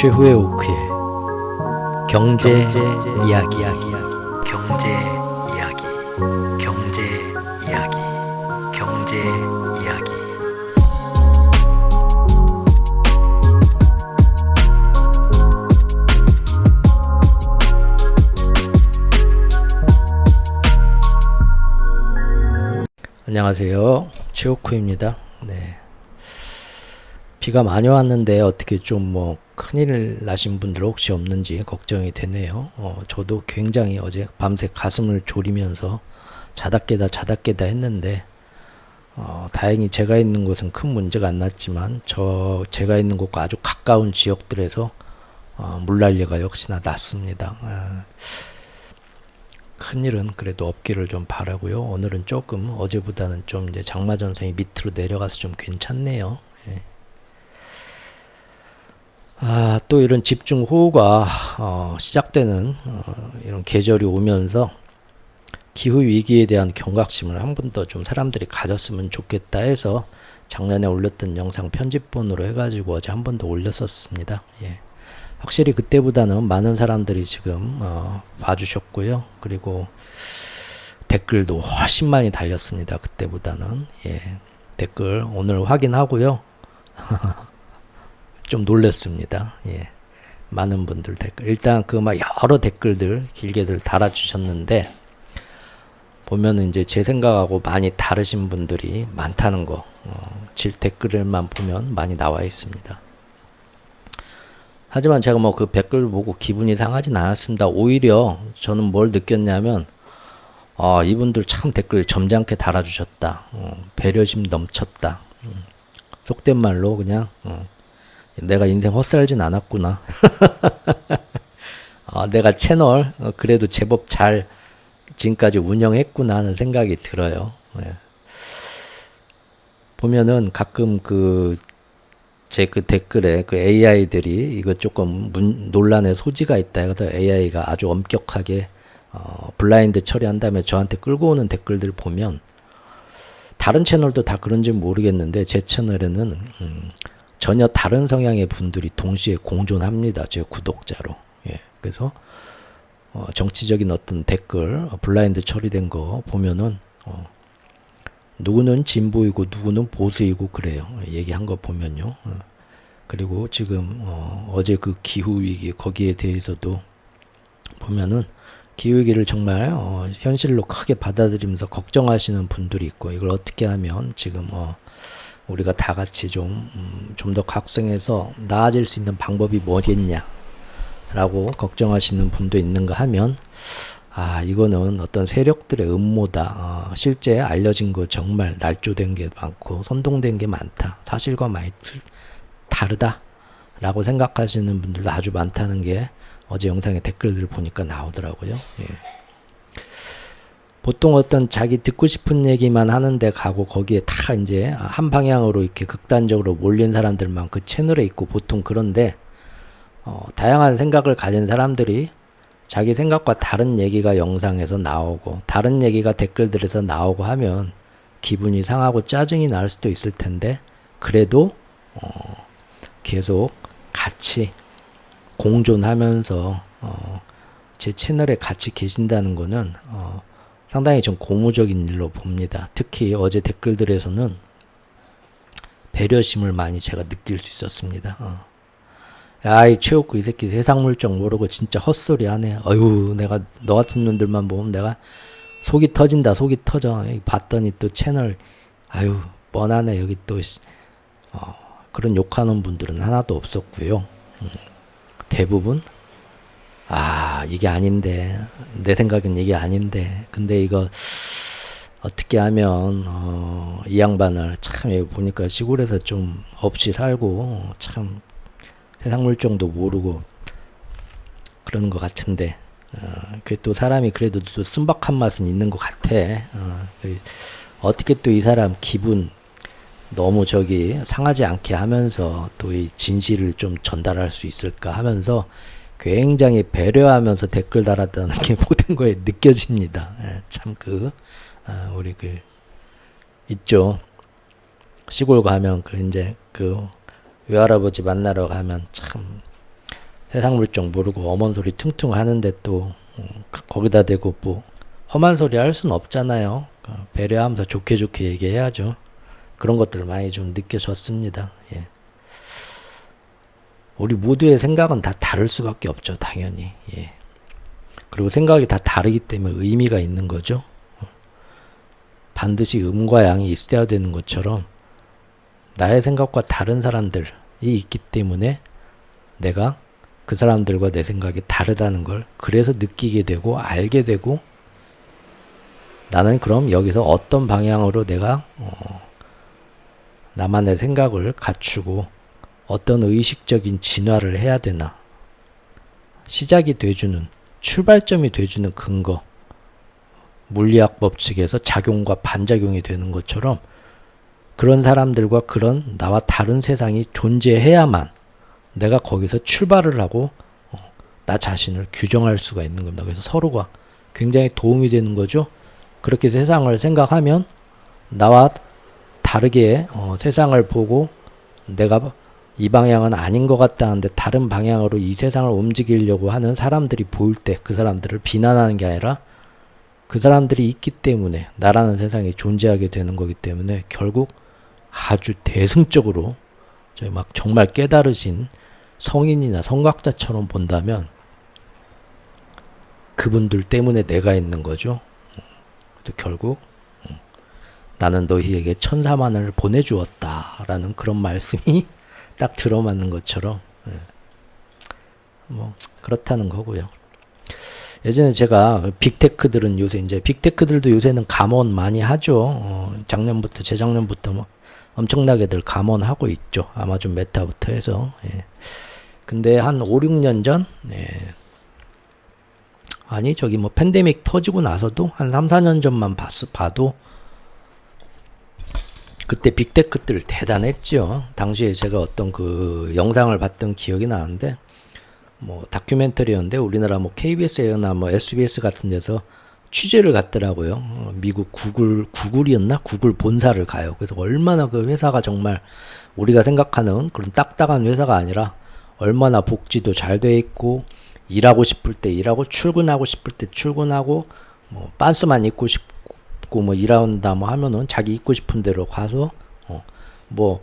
최후의 오크의 경제 이야기. 경제 이야기. 안녕하세요, 최오크입니다. 네. 비가 많이 왔는데 어떻게 좀 큰일 나신 분들 혹시 없는지 걱정이 되네요. 저도 굉장히 어제 밤새 가슴을 졸이면서 자다 깨다 했는데 다행히 제가 있는 곳은 큰 문제가 안 났지만 제가 있는 곳과 아주 가까운 지역들에서 물난리가 역시나 났습니다. 큰일은 그래도 없기를 좀 바라고요. 오늘은 조금 어제보다는 좀 이제 장마전선이 밑으로 내려가서 좀 괜찮네요. 예. 또 이런 집중호우가 시작되는 이런 계절이 오면서 기후위기에 대한 경각심을 한 번 더 좀 사람들이 가졌으면 좋겠다 해서 작년에 올렸던 영상 편집본으로 해가지고 어제 한 번 더 올렸었습니다. 예. 확실히 그때보다는 많은 사람들이 지금 봐주셨고요. 그리고 댓글도 훨씬 많이 달렸습니다. 그때보다는. 예. 댓글 오늘 확인하고요. 좀 놀랐습니다. 예. 많은 분들 댓글. 일단 여러 댓글들 길게들 달아주셨는데, 보면은 이제 제 생각하고 많이 다르신 분들이 많다는 거, 질 댓글만 보면 많이 나와 있습니다. 하지만 제가 그 댓글 보고 기분이 상하진 않았습니다. 오히려 저는 뭘 느꼈냐면, 이분들 참 댓글 점잖게 달아주셨다. 배려심 넘쳤다. 속된 말로 그냥, 내가 인생 헛살진 않았구나. 내가 채널 그래도 제법 잘 지금까지 운영했구나 하는 생각이 들어요. 예. 보면은 가끔 제 댓글에 AI들이 이거 조금 논란의 소지가 있다 해서 AI가 아주 엄격하게 블라인드 처리한 다음에 저한테 끌고 오는 댓글들 보면, 다른 채널도 다 그런지 모르겠는데 제 채널에는 전혀 다른 성향의 분들이 동시에 공존합니다. 제 구독자로. 예. 그래서 정치적인 어떤 댓글 블라인드 처리된 거 보면은 누구는 진보이고 누구는 보수이고 그래요. 얘기한 거 보면요. 그리고 지금 어제 그 기후위기 거기에 대해서도 보면은 기후위기를 정말 현실로 크게 받아들이면서 걱정하시는 분들이 있고, 이걸 어떻게 하면 지금 우리가 다 같이 좀 더 각성해서 나아질 수 있는 방법이 뭐겠냐 라고 걱정하시는 분도 있는가 하면, 이거는 어떤 세력들의 음모다. 실제 알려진 거 정말 날조된 게 많고 선동된 게 많다. 사실과 많이 다르다 라고 생각하시는 분들도 아주 많다는 게 어제 영상의 댓글들을 보니까 나오더라고요. 예. 보통 어떤 자기 듣고 싶은 얘기만 하는데 가고 거기에 다 이제 한 방향으로 이렇게 극단적으로 몰린 사람들만 그 채널에 있고, 보통 그런데 다양한 생각을 가진 사람들이 자기 생각과 다른 얘기가 영상에서 나오고 다른 얘기가 댓글들에서 나오고 하면 기분이 상하고 짜증이 날 수도 있을 텐데, 그래도 계속 같이 공존하면서 제 채널에 같이 계신다는 거는 상당히 좀 고무적인 일로 봅니다. 특히 어제 댓글들에서는 배려심을 많이 제가 느낄 수 있었습니다. 이 최옥구 이 새끼 세상 물정 모르고 진짜 헛소리 하네. 내가 너 같은 놈들만 보면 내가 속이 터진다. 속이 터져. 봤더니 또 채널 뻔하네. 여기 또 그런 욕하는 분들은 하나도 없었고요. 대부분 이게 아닌데, 내 생각엔 이게 아닌데, 근데 이거 어떻게 하면 이 양반을 참 여기 보니까 시골에서 좀 없이 살고 참 세상 물정도 모르고 그러는 것 같은데, 또 사람이 그래도 또 순박한 맛은 있는 것 같아. 어떻게 또 이 사람 기분 너무 상하지 않게 하면서 또 이 진실을 좀 전달할 수 있을까 하면서 굉장히 배려하면서 댓글 달았다는 게 모든 거에 느껴집니다. 참 우리 있죠. 시골 가면 이제 외할아버지 만나러 가면 참 세상 물정 모르고 어먼 소리 퉁퉁 하는데 또 거기다 대고 뭐 험한 소리 할 수는 없잖아요. 배려하면서 좋게 좋게 얘기해야죠. 그런 것들을 많이 좀 느껴졌습니다. 예. 우리 모두의 생각은 다 다를 수밖에 없죠, 당연히. 예. 그리고 생각이 다 다르기 때문에 의미가 있는 거죠. 반드시 음과 양이 있어야 되는 것처럼 나의 생각과 다른 사람들이 있기 때문에 내가 그 사람들과 내 생각이 다르다는 걸 그래서 느끼게 되고 알게 되고 나는 그럼 여기서 어떤 방향으로 내가 나만의 생각을 갖추고 어떤 의식적인 진화를 해야 되나 시작이 돼주는 출발점이 돼주는 근거 물리학 법칙에서 작용과 반작용이 되는 것처럼 그런 사람들과 그런 나와 다른 세상이 존재해야만 내가 거기서 출발을 하고 나 자신을 규정할 수가 있는 겁니다. 그래서 서로가 굉장히 도움이 되는 거죠. 그렇게 세상을 생각하면 나와 다르게 세상을 보고 내가 이 방향은 아닌 것 같다는데 다른 방향으로 이 세상을 움직이려고 하는 사람들이 보일 때 그 사람들을 비난하는 게 아니라 그 사람들이 있기 때문에 나라는 세상이 존재하게 되는 거기 때문에 결국 아주 대승적으로 저희 막 정말 깨달으신 성인이나 성각자처럼 본다면 그분들 때문에 내가 있는 거죠. 그래서 결국 나는 너희에게 천사만을 보내주었다라는 그런 말씀이 딱 들어맞는 것처럼 뭐 그렇다는 거고요. 예전에 제가 빅테크들은 요새 이제 빅테크들도 요새는 감원 많이 하죠. 작년부터 재작년부터 뭐 엄청나게들 감원하고 있죠. 아마존 메타부터 해서. 예. 근데 한 5, 6년 전 아니 저기 뭐 팬데믹 터지고 나서도 한 3, 4년 전만 봐도 그때 빅테크들 대단했죠. 당시에 제가 어떤 그 영상을 봤던 기억이 나는데 뭐 다큐멘터리였는데 우리나라 뭐 KBS나 뭐 SBS 같은 데서 취재를 갔더라고요. 미국 구글이었나? 구글 본사를 가요. 그래서 얼마나 그 회사가 정말 우리가 생각하는 그런 딱딱한 회사가 아니라 얼마나 복지도 잘 돼 있고 일하고 싶을 때 일하고 출근하고 싶을 때 출근하고 뭐 빤스만 입고 싶고 뭐 일한다 뭐 하면은 자기 입고 싶은 대로 가서 뭐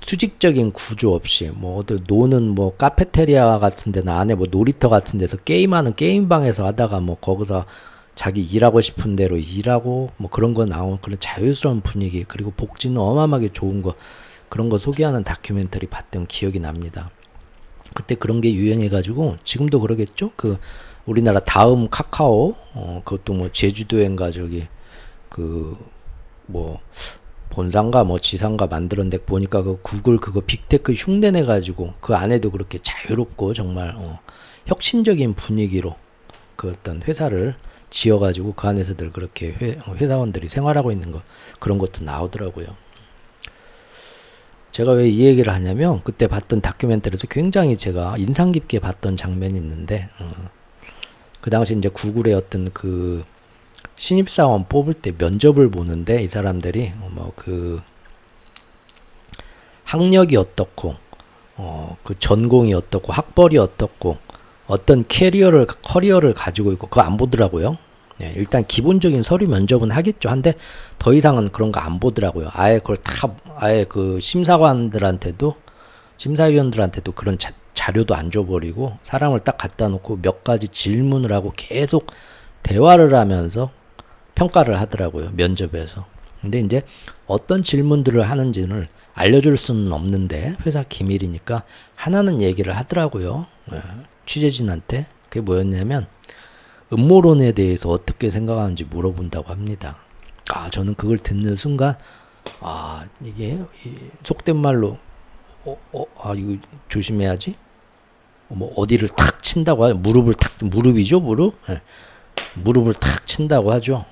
수직적인 구조 없이 뭐 어디 노는 뭐 카페테리아 같은 데나 안에 뭐 놀이터 같은 데서 게임하는 게임방에서 하다가 뭐 거기서 자기 일하고 싶은 대로 일하고 뭐 그런 거 나온 그런 자유스러운 분위기 그리고 복지는 어마어마하게 좋은 거 그런 거 소개하는 다큐멘터리 봤던 기억이 납니다. 그때 그런 게 유행해가지고 지금도 그러겠죠? 그 우리나라 다음 카카오 그것도 뭐 제주도인가 저기 그 뭐 본사인가 뭐 지사인가 만들었는데 보니까 그 구글 그거 빅테크 흉내내 가지고 그 안에도 그렇게 자유롭고 정말 혁신적인 분위기로 그 어떤 회사를 지어가지고 그 안에서들 그렇게 회사원들이 생활하고 있는 거 그런 것도 나오더라고요. 제가 왜 이 얘기를 하냐면 그때 봤던 다큐멘터리에서 굉장히 제가 인상 깊게 봤던 장면이 있는데 그 당시 이제 구글의 어떤 그 신입사원 뽑을 때 면접을 보는데 이 사람들이 뭐 그 학력이 어떻고 그 전공이 어떻고 학벌이 어떻고 어떤 커리어를 가지고 있고 그거 안 보더라고요. 네, 일단 기본적인 서류 면접은 하겠죠. 한데 더 이상은 그런 거 안 보더라고요. 아예 그걸 다 아예 그 심사위원들한테도 그런 자료도 안 줘버리고 사람을 딱 갖다 놓고 몇 가지 질문을 하고 계속 대화를 하면서 평가를 하더라고요. 면접에서. 근데 이제 어떤 질문들을 하는지를 알려줄 수는 없는데 회사 기밀이니까 하나는 얘기를 하더라고요. 취재진한테. 그게 뭐였냐면 음모론에 대해서 어떻게 생각하는지 물어본다고 합니다. 저는 그걸 듣는 순간 이게 속된 말로 이거 조심해야지. 뭐 어디를 탁 친다고 하죠. 무릎이죠, 무릎. 네. 무릎을 탁 친다고 하죠.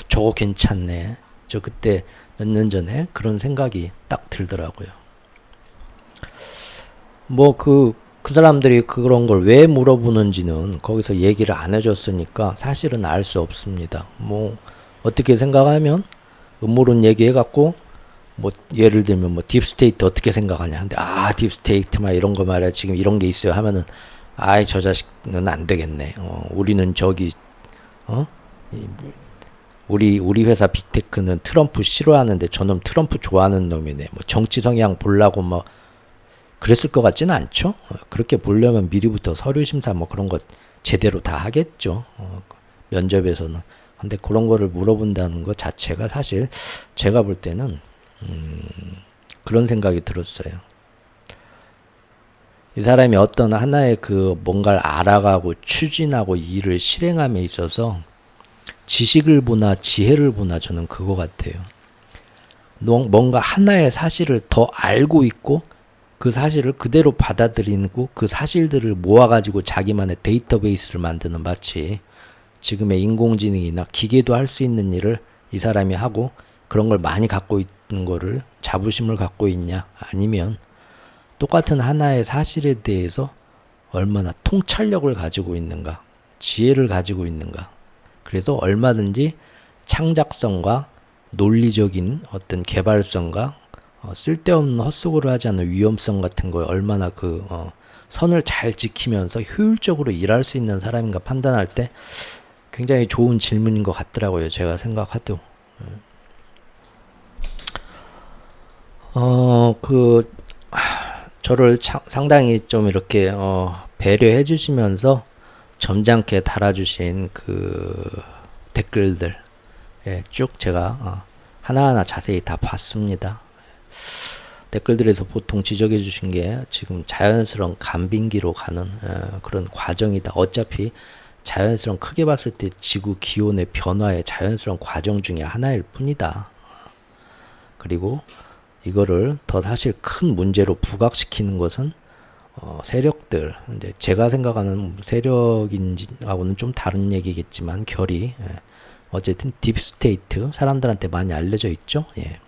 저거 괜찮네. 저 그때 몇 년 전에 그런 생각이 딱 들더라고요. 뭐 그 사람들이 그런 걸 왜 물어보는지는 거기서 얘기를 안 해줬으니까 사실은 알 수 없습니다. 뭐 어떻게 생각하면 음모론 얘기해갖고 뭐 예를 들면 뭐 딥스테이트 어떻게 생각하냐. 근데 딥스테이트 막 이런 거 말이야. 지금 이런 게 있어요 하면은 아이 저 자식은 안 되겠네. 우리는 저기 어? 이 우리 회사 빅테크는 트럼프 싫어하는데 저놈 트럼프 좋아하는 놈이네. 뭐 정치 성향 보려고 뭐 그랬을 것 같지는 않죠. 그렇게 보려면 미리부터 서류 심사 뭐 그런 거 제대로 다 하겠죠. 면접에서는. 근데 그런 거를 물어본다는 것 자체가 사실 제가 볼 때는 그런 생각이 들었어요. 이 사람이 어떤 하나의 그 뭔가를 알아가고 추진하고 일을 실행함에 있어서 지식을 보나 지혜를 보나 저는 그거 같아요. 뭔가 하나의 사실을 더 알고 있고 그 사실을 그대로 받아들이고 그 사실들을 모아가지고 자기만의 데이터베이스를 만드는, 마치 지금의 인공지능이나 기계도 할 수 있는 일을 이 사람이 하고 그런 걸 많이 갖고 있는 거를 자부심을 갖고 있냐, 아니면 똑같은 하나의 사실에 대해서 얼마나 통찰력을 가지고 있는가, 지혜를 가지고 있는가. 그래서 얼마든지 창작성과 논리적인 어떤 개발성과 쓸데없는 헛수고를 하지 않는 위험성 같은 거에 얼마나 선을 잘 지키면서 효율적으로 일할 수 있는 사람인가 판단할 때 굉장히 좋은 질문인 것 같더라고요. 제가 생각해도. 저를 상당히 좀 이렇게 배려해 주시면서 점잖게 달아주신 그 댓글들, 예, 쭉 제가 하나하나 자세히 다 봤습니다. 댓글들에서 보통 지적해 주신 게 지금 자연스러운 간빙기로 가는 그런 과정이다. 어차피 자연스러운, 크게 봤을 때 지구 기온의 변화의 자연스러운 과정 중에 하나일 뿐이다. 그리고 이거를 더 사실 큰 문제로 부각시키는 것은 세력들, 근데 제가 생각하는 세력인지하고는 좀 다른 얘기겠지만 결이, 어쨌든 딥스테이트, 사람들한테 많이 알려져 있죠. 예.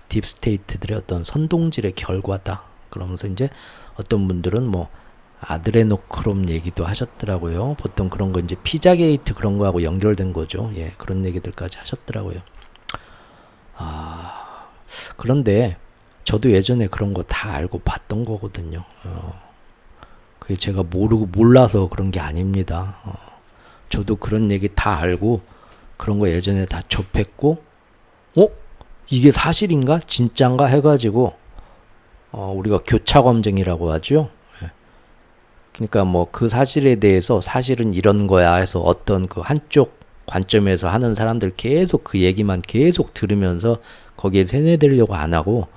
딥스테이트들의 어떤 선동질의 결과다. 그러면서 이제 어떤 분들은 뭐 아드레노크롬 얘기도 하셨더라고요. 보통 그런 거 이제 피자게이트 그런 거하고 연결된 거죠. 예, 그런 얘기들까지 하셨더라고요. 그런데 저도 예전에 그런 거 다 알고 봤던 거거든요. 그게 제가 몰라서 그런 게 아닙니다. 저도 그런 얘기 다 알고 그런 거 예전에 다 접했고, 이게 사실인가? 진짠가? 해가지고, 우리가 교차검증이라고 하죠. 예. 그러니까 뭐 그 사실에 대해서 사실은 이런 거야 해서 어떤 그 한쪽 관점에서 하는 사람들 계속 그 얘기만 계속 들으면서 거기에 세뇌되려고 안 하고,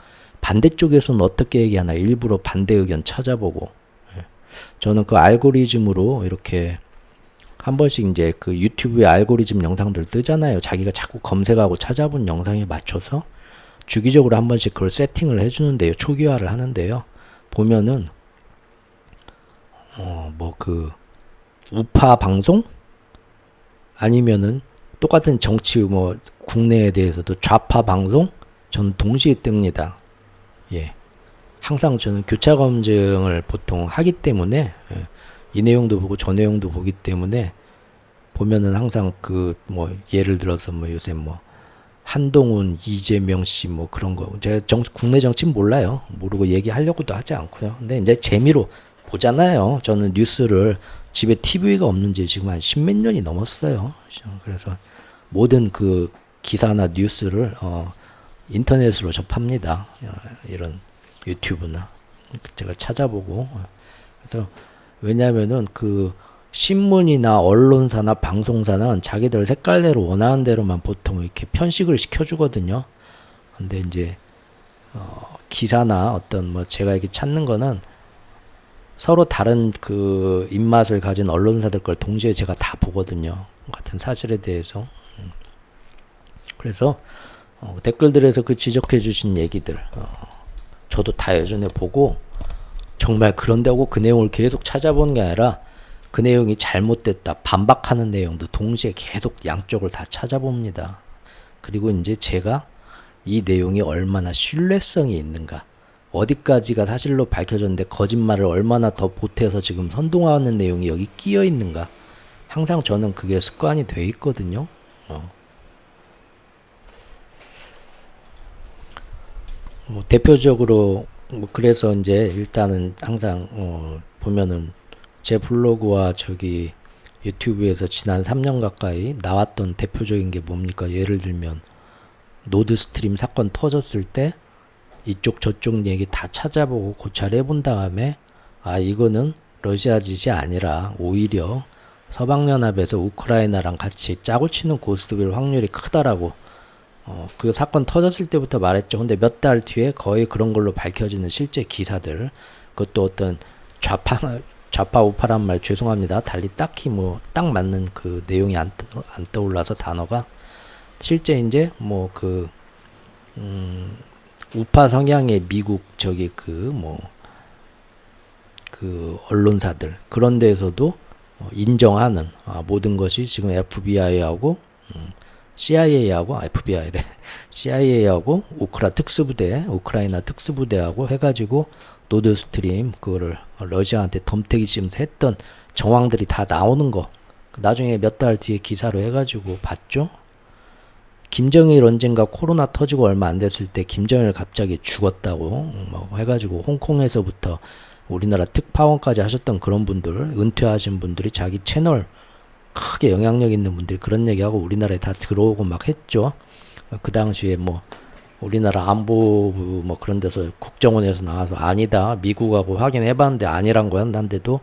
반대쪽에서는 어떻게 얘기하나 일부러 반대 의견 찾아보고, 예. 저는 그 알고리즘으로 이렇게 한 번씩 이제 그 유튜브에 알고리즘 영상들 뜨잖아요. 자기가 자꾸 검색하고 찾아본 영상에 맞춰서 주기적으로 한 번씩 그걸 세팅을 해주는데요. 초기화를 하는데요. 보면은 뭐 그 우파 방송 아니면은 똑같은 정치 뭐 국내에 대해서도 좌파 방송 저는 동시에 뜹니다. 예. 항상 저는 교차 검증을 보통 하기 때문에, 예. 이 내용도 보고 저 내용도 보기 때문에 보면은 항상 그 뭐 예를 들어서 뭐 요새 뭐 한동훈, 이재명 씨 뭐 그런 거 제가 국내 정치는 몰라요. 모르고 얘기하려고도 하지 않고요. 근데 이제 재미로 보잖아요. 저는 뉴스를 집에 TV가 없는지 지금 한 십몇 년이 넘었어요. 그래서 모든 그 기사나 뉴스를 인터넷으로 접합니다. 이런 유튜브나 제가 찾아보고. 그래서 왜냐하면은 그 신문이나 언론사나 방송사는 자기들 색깔대로 원하는 대로만 보통 이렇게 편식을 시켜주거든요. 근데 이제 기사나 어떤 뭐 제가 이렇게 찾는 거는 서로 다른 그 입맛을 가진 언론사들 걸 동시에 제가 다 보거든요. 같은 사실에 대해서. 그래서 댓글들에서 그 지적해 주신 얘기들 저도 다 예전에 보고 정말 그런다고 그 내용을 계속 찾아보는 게 아니라 그 내용이 잘못됐다 반박하는 내용도 동시에 계속 양쪽을 다 찾아봅니다. 그리고 이제 제가 이 내용이 얼마나 신뢰성이 있는가, 어디까지가 사실로 밝혀졌는데 거짓말을 얼마나 더 보태서 지금 선동하는 내용이 여기 끼어 있는가, 항상 저는 그게 습관이 돼 있거든요. 뭐 대표적으로 뭐 그래서 이제 일단은 항상 보면은 제 블로그와 저기 유튜브에서 지난 3년 가까이 나왔던 대표적인 게 뭡니까? 예를 들면 노드스트림 사건 터졌을 때 이쪽 저쪽 얘기 다 찾아보고 고찰해 본 다음에 아 이거는 러시아 짓이 아니라 오히려 서방연합에서 우크라이나랑 같이 짜고 치는 고스톱일 확률이 크다라고 그 사건 터졌을 때부터 말했죠. 근데 몇 달 뒤에 거의 그런 걸로 밝혀지는 실제 기사들, 그것도 어떤 좌파 우파란 말 죄송합니다. 달리 딱히 뭐 딱 맞는 그 내용이 안 떠올라서 단어가 실제 이제 뭐 그 우파 성향의 미국 저기 그 언론사들 그런 데에서도 인정하는 모든 것이 지금 FBI하고 CIA하고 FBI래 CIA하고 우크라이나 특수부대하고 해가지고 노드스트림 그거를 러시아한테 덤태기 치면서 했던 정황들이 다 나오는 거 나중에 몇 달 뒤에 기사로 해가지고 봤죠. 김정일 언젠가 코로나 터지고 얼마 안 됐을 때 김정일 갑자기 죽었다고 뭐 해가지고 홍콩에서부터 우리나라 특파원까지 하셨던 그런 분들 은퇴하신 분들이 자기 채널 크게 영향력 있는 분들이 그런 얘기하고 우리나라에 다 들어오고 막 했죠. 그 당시에 뭐 우리나라 안보부 뭐 그런 데서 국정원에서 나와서 아니다 미국하고 확인해봤는데 아니란 거야 한데도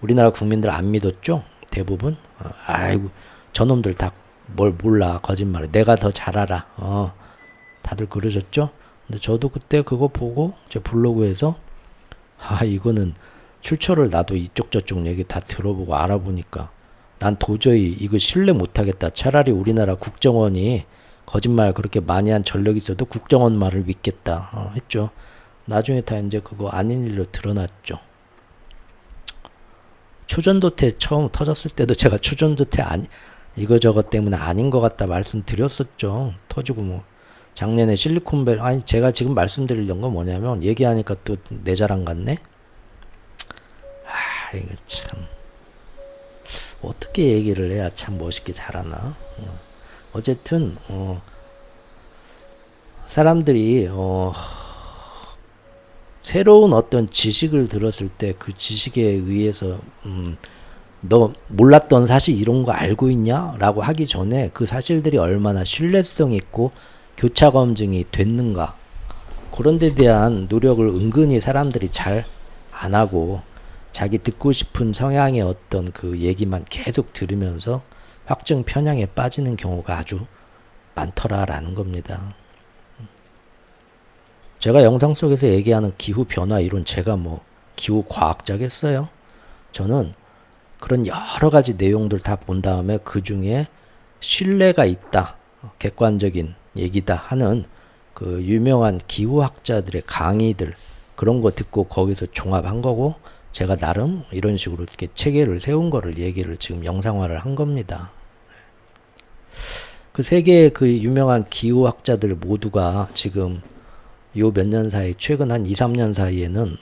우리나라 국민들 안 믿었죠. 대부분 아이고 저놈들 다 뭘 몰라 거짓말해 내가 더 잘 알아 다들 그러셨죠. 근데 저도 그때 그거 보고 제 블로그에서 이거는 출처를 나도 이쪽 저쪽 얘기 다 들어보고 알아보니까 난 도저히 이거 신뢰 못하겠다. 차라리 우리나라 국정원이 거짓말 그렇게 많이 한 전력이 있어도 국정원 말을 믿겠다 했죠. 나중에 다 이제 그거 아닌 일로 드러났죠. 초전도태 처음 터졌을 때도 제가 초전도태 이거저거 때문에 아닌 것 같다 말씀드렸었죠. 터지고 뭐 작년에 실리콘밸리 제가 지금 말씀드리려는 건 뭐냐면 얘기하니까 또 내 자랑 같네. 이거 참 어떻게 얘기를 해야 참 멋있게 잘하나. 어쨌든 사람들이 새로운 어떤 지식을 들었을 때 그 지식에 의해서 너 몰랐던 사실 이런 거 알고 있냐? 라고 하기 전에 그 사실들이 얼마나 신뢰성 있고 교차 검증이 됐는가 그런 데 대한 노력을 은근히 사람들이 잘 안 하고 자기 듣고 싶은 성향의 어떤 그 얘기만 계속 들으면서 확증 편향에 빠지는 경우가 아주 많더라라는 겁니다. 제가 영상 속에서 얘기하는 기후 변화 이론 제가 뭐 기후 과학자겠어요? 저는 그런 여러 가지 내용들 다 본 다음에 그 중에 신뢰가 있다, 객관적인 얘기다 하는 그 유명한 기후학자들의 강의들 그런 거 듣고 거기서 종합한 거고 제가 나름 이런 식으로 이렇게 체계를 세운 거를 얘기를 지금 영상화를 한 겁니다. 그 세계의 그 유명한 기후학자들 모두가 지금 요 몇 년 사이 최근 한 2, 3년 사이에는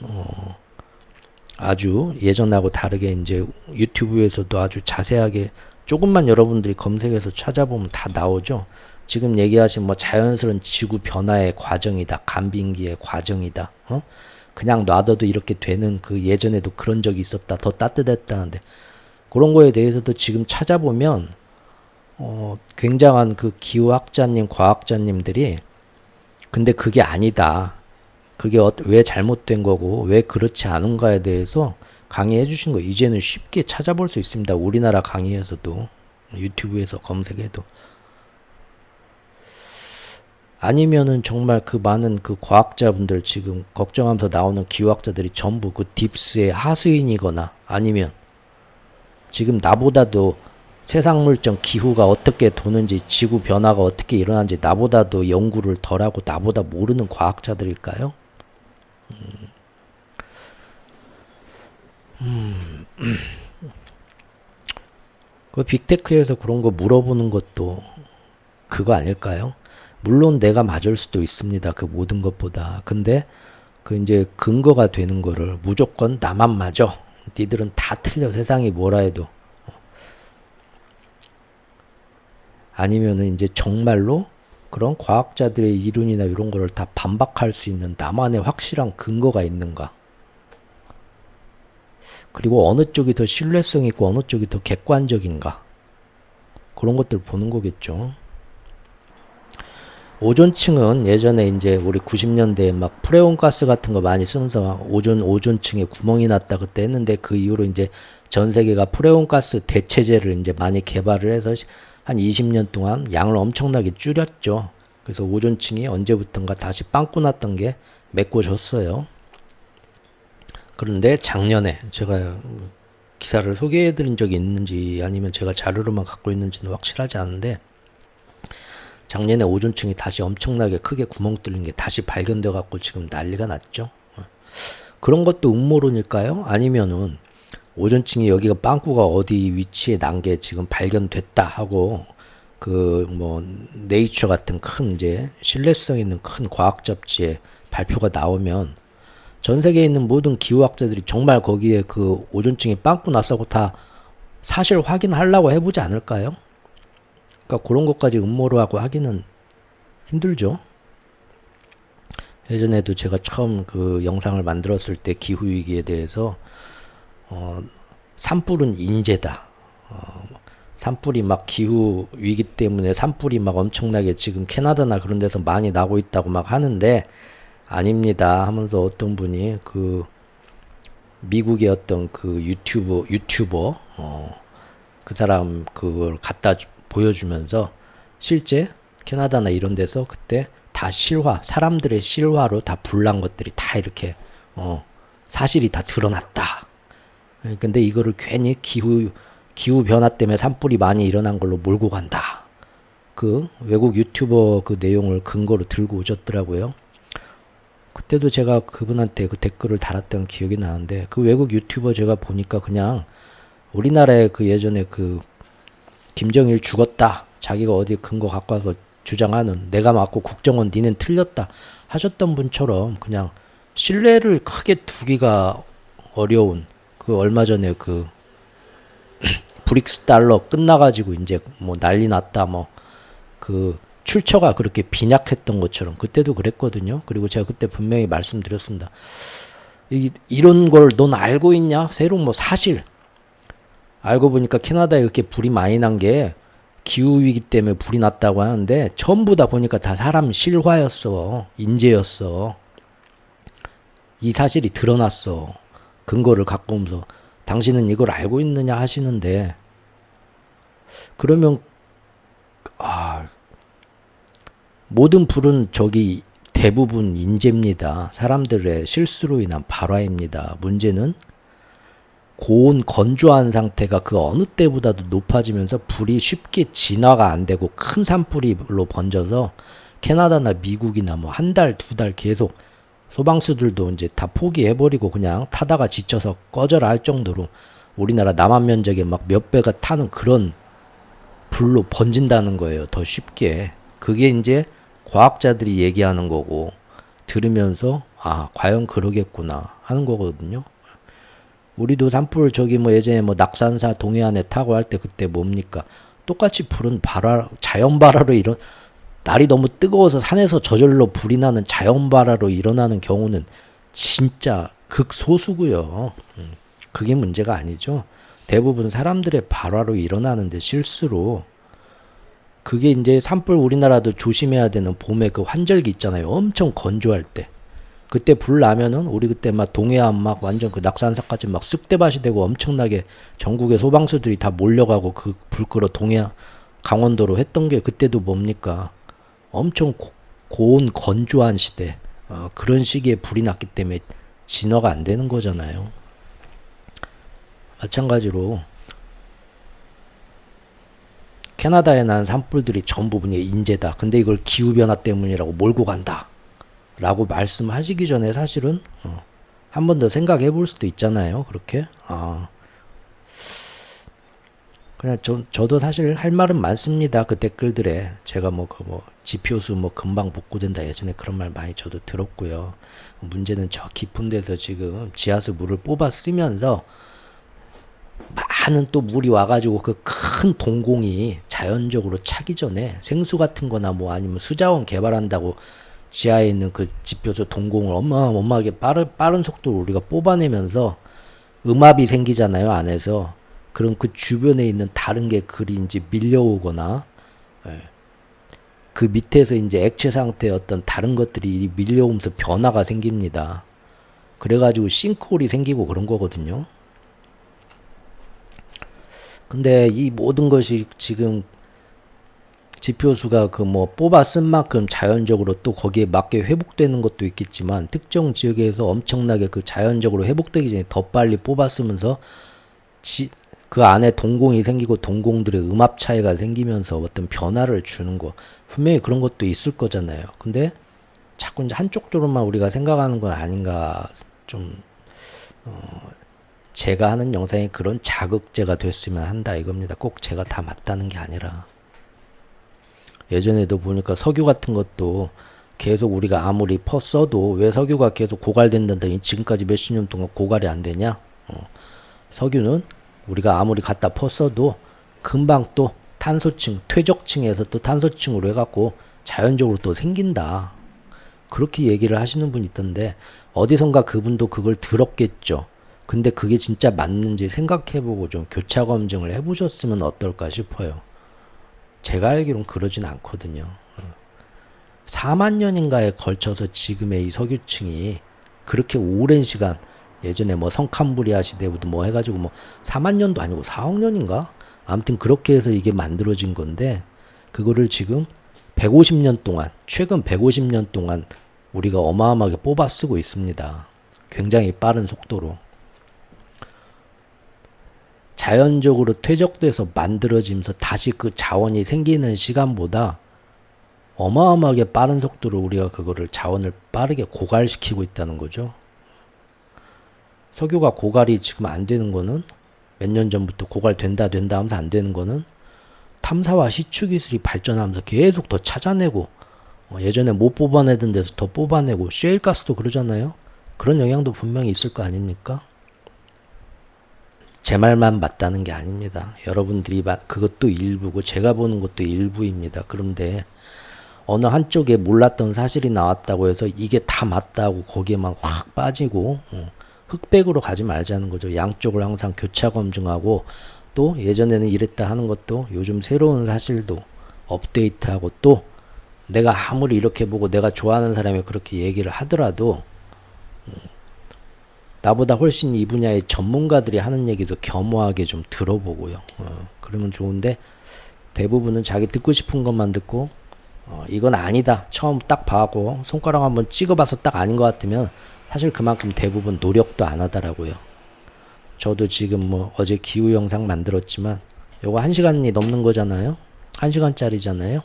아주 예전하고 다르게 이제 유튜브에서도 아주 자세하게 조금만 여러분들이 검색해서 찾아보면 다 나오죠. 지금 얘기하신 뭐 자연스러운 지구 변화의 과정이다. 간빙기의 과정이다. 그냥 놔둬도 이렇게 되는 그 예전에도 그런 적이 있었다. 더 따뜻했다는데 그런 거에 대해서도 지금 찾아보면 굉장한 그 기후학자님, 과학자님들이 근데 그게 아니다. 그게 왜 잘못된 거고 왜 그렇지 않은가에 대해서 강의해 주신 거 이제는 쉽게 찾아볼 수 있습니다. 우리나라 강의에서도 유튜브에서 검색해도 아니면은 정말 그 많은 그 과학자분들 지금 걱정하면서 나오는 기후학자들이 전부 그 딥스의 하수인이거나 아니면 지금 나보다도 세상 물정 기후가 어떻게 도는지 지구 변화가 어떻게 일어나는지 나보다도 연구를 덜하고 나보다 모르는 과학자들일까요? 그 빅테크에서 그런 거 물어보는 것도 그거 아닐까요? 물론 내가 맞을 수도 있습니다. 그 모든 것보다. 근데 그 이제 근거가 되는 거를 무조건 나만 맞아. 니들은 다 틀려. 세상이 뭐라 해도. 아니면은 이제 정말로 그런 과학자들의 이론이나 이런 거를 다 반박할 수 있는 나만의 확실한 근거가 있는가? 그리고 어느 쪽이 더 신뢰성 있고 어느 쪽이 더 객관적인가? 그런 것들 보는 거겠죠. 오존층은 예전에 이제 우리 90년대에 막 프레온 가스 같은 거 많이 쓰면서 오존층에 구멍이 났다 그때 했는데 그 이후로 이제 전 세계가 프레온 가스 대체제를 이제 많이 개발을 해서 한 20년 동안 양을 엄청나게 줄였죠. 그래서 오존층이 언제부턴가 다시 빵꾸 났던 게 메꿔졌어요. 그런데 작년에 제가 기사를 소개해 드린 적이 있는지 아니면 제가 자료로만 갖고 있는지는 확실하지 않은데 작년에 오존층이 다시 엄청나게 크게 구멍 뚫린 게 다시 발견돼 갖고 지금 난리가 났죠. 그런 것도 음모론일까요? 아니면은 오존층이 여기가 빵꾸가 어디 위치에 난 게 지금 발견됐다 하고 그 뭐 네이처 같은 큰 이제 신뢰성 있는 큰 과학 잡지에 발표가 나오면 전 세계에 있는 모든 기후학자들이 정말 거기에 그 오존층이 빵꾸 났다고 다 사실 확인하려고 해보지 않을까요? 그러니까 그런 것까지 음모로하고 하기는 힘들죠. 예전에도 제가 처음 그 영상을 만들었을 때 기후위기에 대해서 산불은 인재다. 산불이 막 기후위기 때문에 산불이 막 엄청나게 지금 캐나다나 그런 데서 많이 나고 있다고 막 하는데 아닙니다 하면서 어떤 분이 그 미국의 어떤 그 유튜버 그 사람 그걸 갖다 보여주면서 실제 캐나다나 이런 데서 그때 다 사람들의 실화로 다 불난 것들이 다 이렇게 사실이 다 드러났다. 근데 이거를 괜히 기후 변화 때문에 산불이 많이 일어난 걸로 몰고 간다. 그 외국 유튜버 그 내용을 근거로 들고 오셨더라고요. 그때도 제가 그분한테 그 댓글을 달았던 기억이 나는데 그 외국 유튜버 제가 보니까 그냥 우리나라에 그 예전에 그 김정일 죽었다. 자기가 어디 근거 갖고 와서 주장하는 내가 맞고 국정원 니는 틀렸다 하셨던 분처럼 그냥 신뢰를 크게 두기가 어려운 그 얼마 전에 그 브릭스 달러 끝나가지고 이제 뭐 난리 났다 뭐 그 출처가 그렇게 빈약했던 것처럼 그때도 그랬거든요. 그리고 제가 그때 분명히 말씀드렸습니다. 이런 걸 넌 알고 있냐? 새로운 뭐 사실 알고 보니까 캐나다에 이렇게 불이 많이 난 게 기후위기 때문에 불이 났다고 하는데 전부 다 보니까 다 사람 실화였어. 인재였어. 이 사실이 드러났어. 근거를 갖고 오면서 당신은 이걸 알고 있느냐 하시는데 그러면 모든 불은 저기 대부분 인재입니다. 사람들의 실수로 인한 발화입니다. 문제는 고온 건조한 상태가 그 어느 때보다도 높아지면서 불이 쉽게 진화가 안 되고 큰 산불로 번져서 캐나다나 미국이나 뭐 한 달, 두 달 계속 소방수들도 이제 다 포기해버리고 그냥 타다가 지쳐서 꺼져라 할 정도로 우리나라 남한 면적의 막 몇 배가 타는 그런 불로 번진다는 거예요. 더 쉽게. 그게 이제 과학자들이 얘기하는 거고 들으면서 과연 그러겠구나 하는 거거든요. 우리도 산불 저기 뭐 예전에 뭐 낙산사 동해안에 타고 할 때 그때 뭡니까? 똑같이 불은 자연 발화로 날이 너무 뜨거워서 산에서 저절로 불이 나는 자연 발화로 일어나는 경우는 진짜 극소수고요. 그게 문제가 아니죠. 대부분 사람들의 발화로 일어나는데 실수로 그게 이제 산불 우리나라도 조심해야 되는 봄에 그 환절기 있잖아요. 엄청 건조할 때. 그때 불 나면은 우리 그때 막 동해안 막 완전 그 낙산사까지 막 쑥대밭이 되고 엄청나게 전국의 소방수들이 다 몰려가고 그 불 끌어 동해안 강원도로 했던 게 그때도 뭡니까? 엄청 고온 건조한 시대 그런 시기에 불이 났기 때문에 진화가 안 되는 거잖아요. 마찬가지로 캐나다에 난 산불들이 전부 인재다. 근데 이걸 기후변화 때문이라고 몰고 간다. 라고 말씀하시기 전에 사실은 한 번 더 생각해 볼 수도 있잖아요. 그렇게. 그냥 저도 사실 할 말은 많습니다. 그 댓글들에. 제가 지표수 금방 복구된다. 예전에 그런 말 많이 저도 들었고요. 문제는 저 깊은 데서 지금 지하수 물을 뽑아 쓰면서 많은 또 물이 와가지고 그 큰 동공이 자연적으로 차기 전에 생수 같은 거나 뭐 아니면 수자원 개발한다고 지하에 있는 그 지표소 동공을 어마어마하게 빠른 속도로 우리가 뽑아내면서 음압이 생기잖아요, 안에서. 그럼 그 주변에 있는 다른 게 글이 이제 밀려오거나, 예. 그 밑에서 이제 액체 상태의 어떤 다른 것들이 밀려오면서 변화가 생깁니다. 그래가지고 싱크홀이 생기고 그런 거거든요. 근데 이 모든 것이 지금 지표수가 그 뭐 뽑아 쓴 만큼 자연적으로 또 거기에 맞게 회복되는 것도 있겠지만, 특정 지역에서 엄청나게 그 자연적으로 회복되기 전에 더 빨리 뽑아 쓰면서 그 안에 동공이 생기고 동공들의 음압 차이가 생기면서 어떤 변화를 주는 거, 분명히 그런 것도 있을 거잖아요. 근데 자꾸 이제 한쪽 쪽으로만 우리가 생각하는 건 아닌가. 좀 제가 하는 영상이 그런 자극제가 됐으면 한다 이겁니다. 꼭 제가 다 맞다는 게 아니라. 예전에도 보니까 석유 같은 것도 계속 우리가 아무리 퍼써도 왜 석유가 계속 고갈된다더니 지금까지 몇십 년 동안 고갈이 안 되냐? 석유는 우리가 아무리 갖다 퍼써도 금방 또 탄소층, 퇴적층에서 또 탄소층으로 해갖고 자연적으로 또 생긴다. 그렇게 얘기를 하시는 분이 있던데, 어디선가 그분도 그걸 들었겠죠. 근데 그게 진짜 맞는지 생각해보고 좀 교차 검증을 해보셨으면 어떨까 싶어요. 제가 알기론 그러진 않거든요. 4만 년인가에 걸쳐서 지금의 이 석유층이 그렇게 오랜 시간, 예전에 뭐 성캄브리아 시대부터 뭐 해가지고 뭐 4만 년도 아니고 4억 년인가? 아무튼 그렇게 해서 이게 만들어진 건데, 그거를 지금 150년 동안, 최근 150년 동안 우리가 어마어마하게 뽑아 쓰고 있습니다. 굉장히 빠른 속도로. 자연적으로 퇴적돼서 만들어지면서 다시 그 자원이 생기는 시간보다 어마어마하게 빠른 속도로 우리가 그거를 자원을 빠르게 고갈시키고 있다는 거죠. 석유가 고갈이 지금 안 되는 거는, 몇 년 전부터 고갈된다 하면서 안 되는 거는 탐사와 시추 기술이 발전하면서 계속 더 찾아내고, 예전에 못 뽑아내던 데서 더 뽑아내고, 셰일가스도 그러잖아요. 그런 영향도 분명히 있을 거 아닙니까? 제 말만 맞다는 게 아닙니다. 여러분들이 그것도 일부고 제가 보는 것도 일부입니다. 그런데 어느 한쪽에 몰랐던 사실이 나왔다고 해서 이게 다 맞다고 거기에만 확 빠지고 흑백으로 가지 말자는 거죠. 양쪽을 항상 교차 검증하고, 또 예전에는 이랬다 하는 것도 요즘 새로운 사실도 업데이트하고, 또 내가 아무리 이렇게 보고 내가 좋아하는 사람이 그렇게 얘기를 하더라도 나보다 훨씬 이 분야의 전문가들이 하는 얘기도 겸허하게 좀 들어보고요. 그러면 좋은데, 대부분은 자기 듣고 싶은 것만 듣고, 이건 아니다, 처음 딱 봐고 손가락 한번 찍어봐서 딱 아닌 것 같으면 사실 그만큼 대부분 노력도 안 하더라고요. 저도 지금 뭐 어제 기후 영상 만들었지만 요거 1시간이 넘는 거잖아요. 1시간짜리잖아요.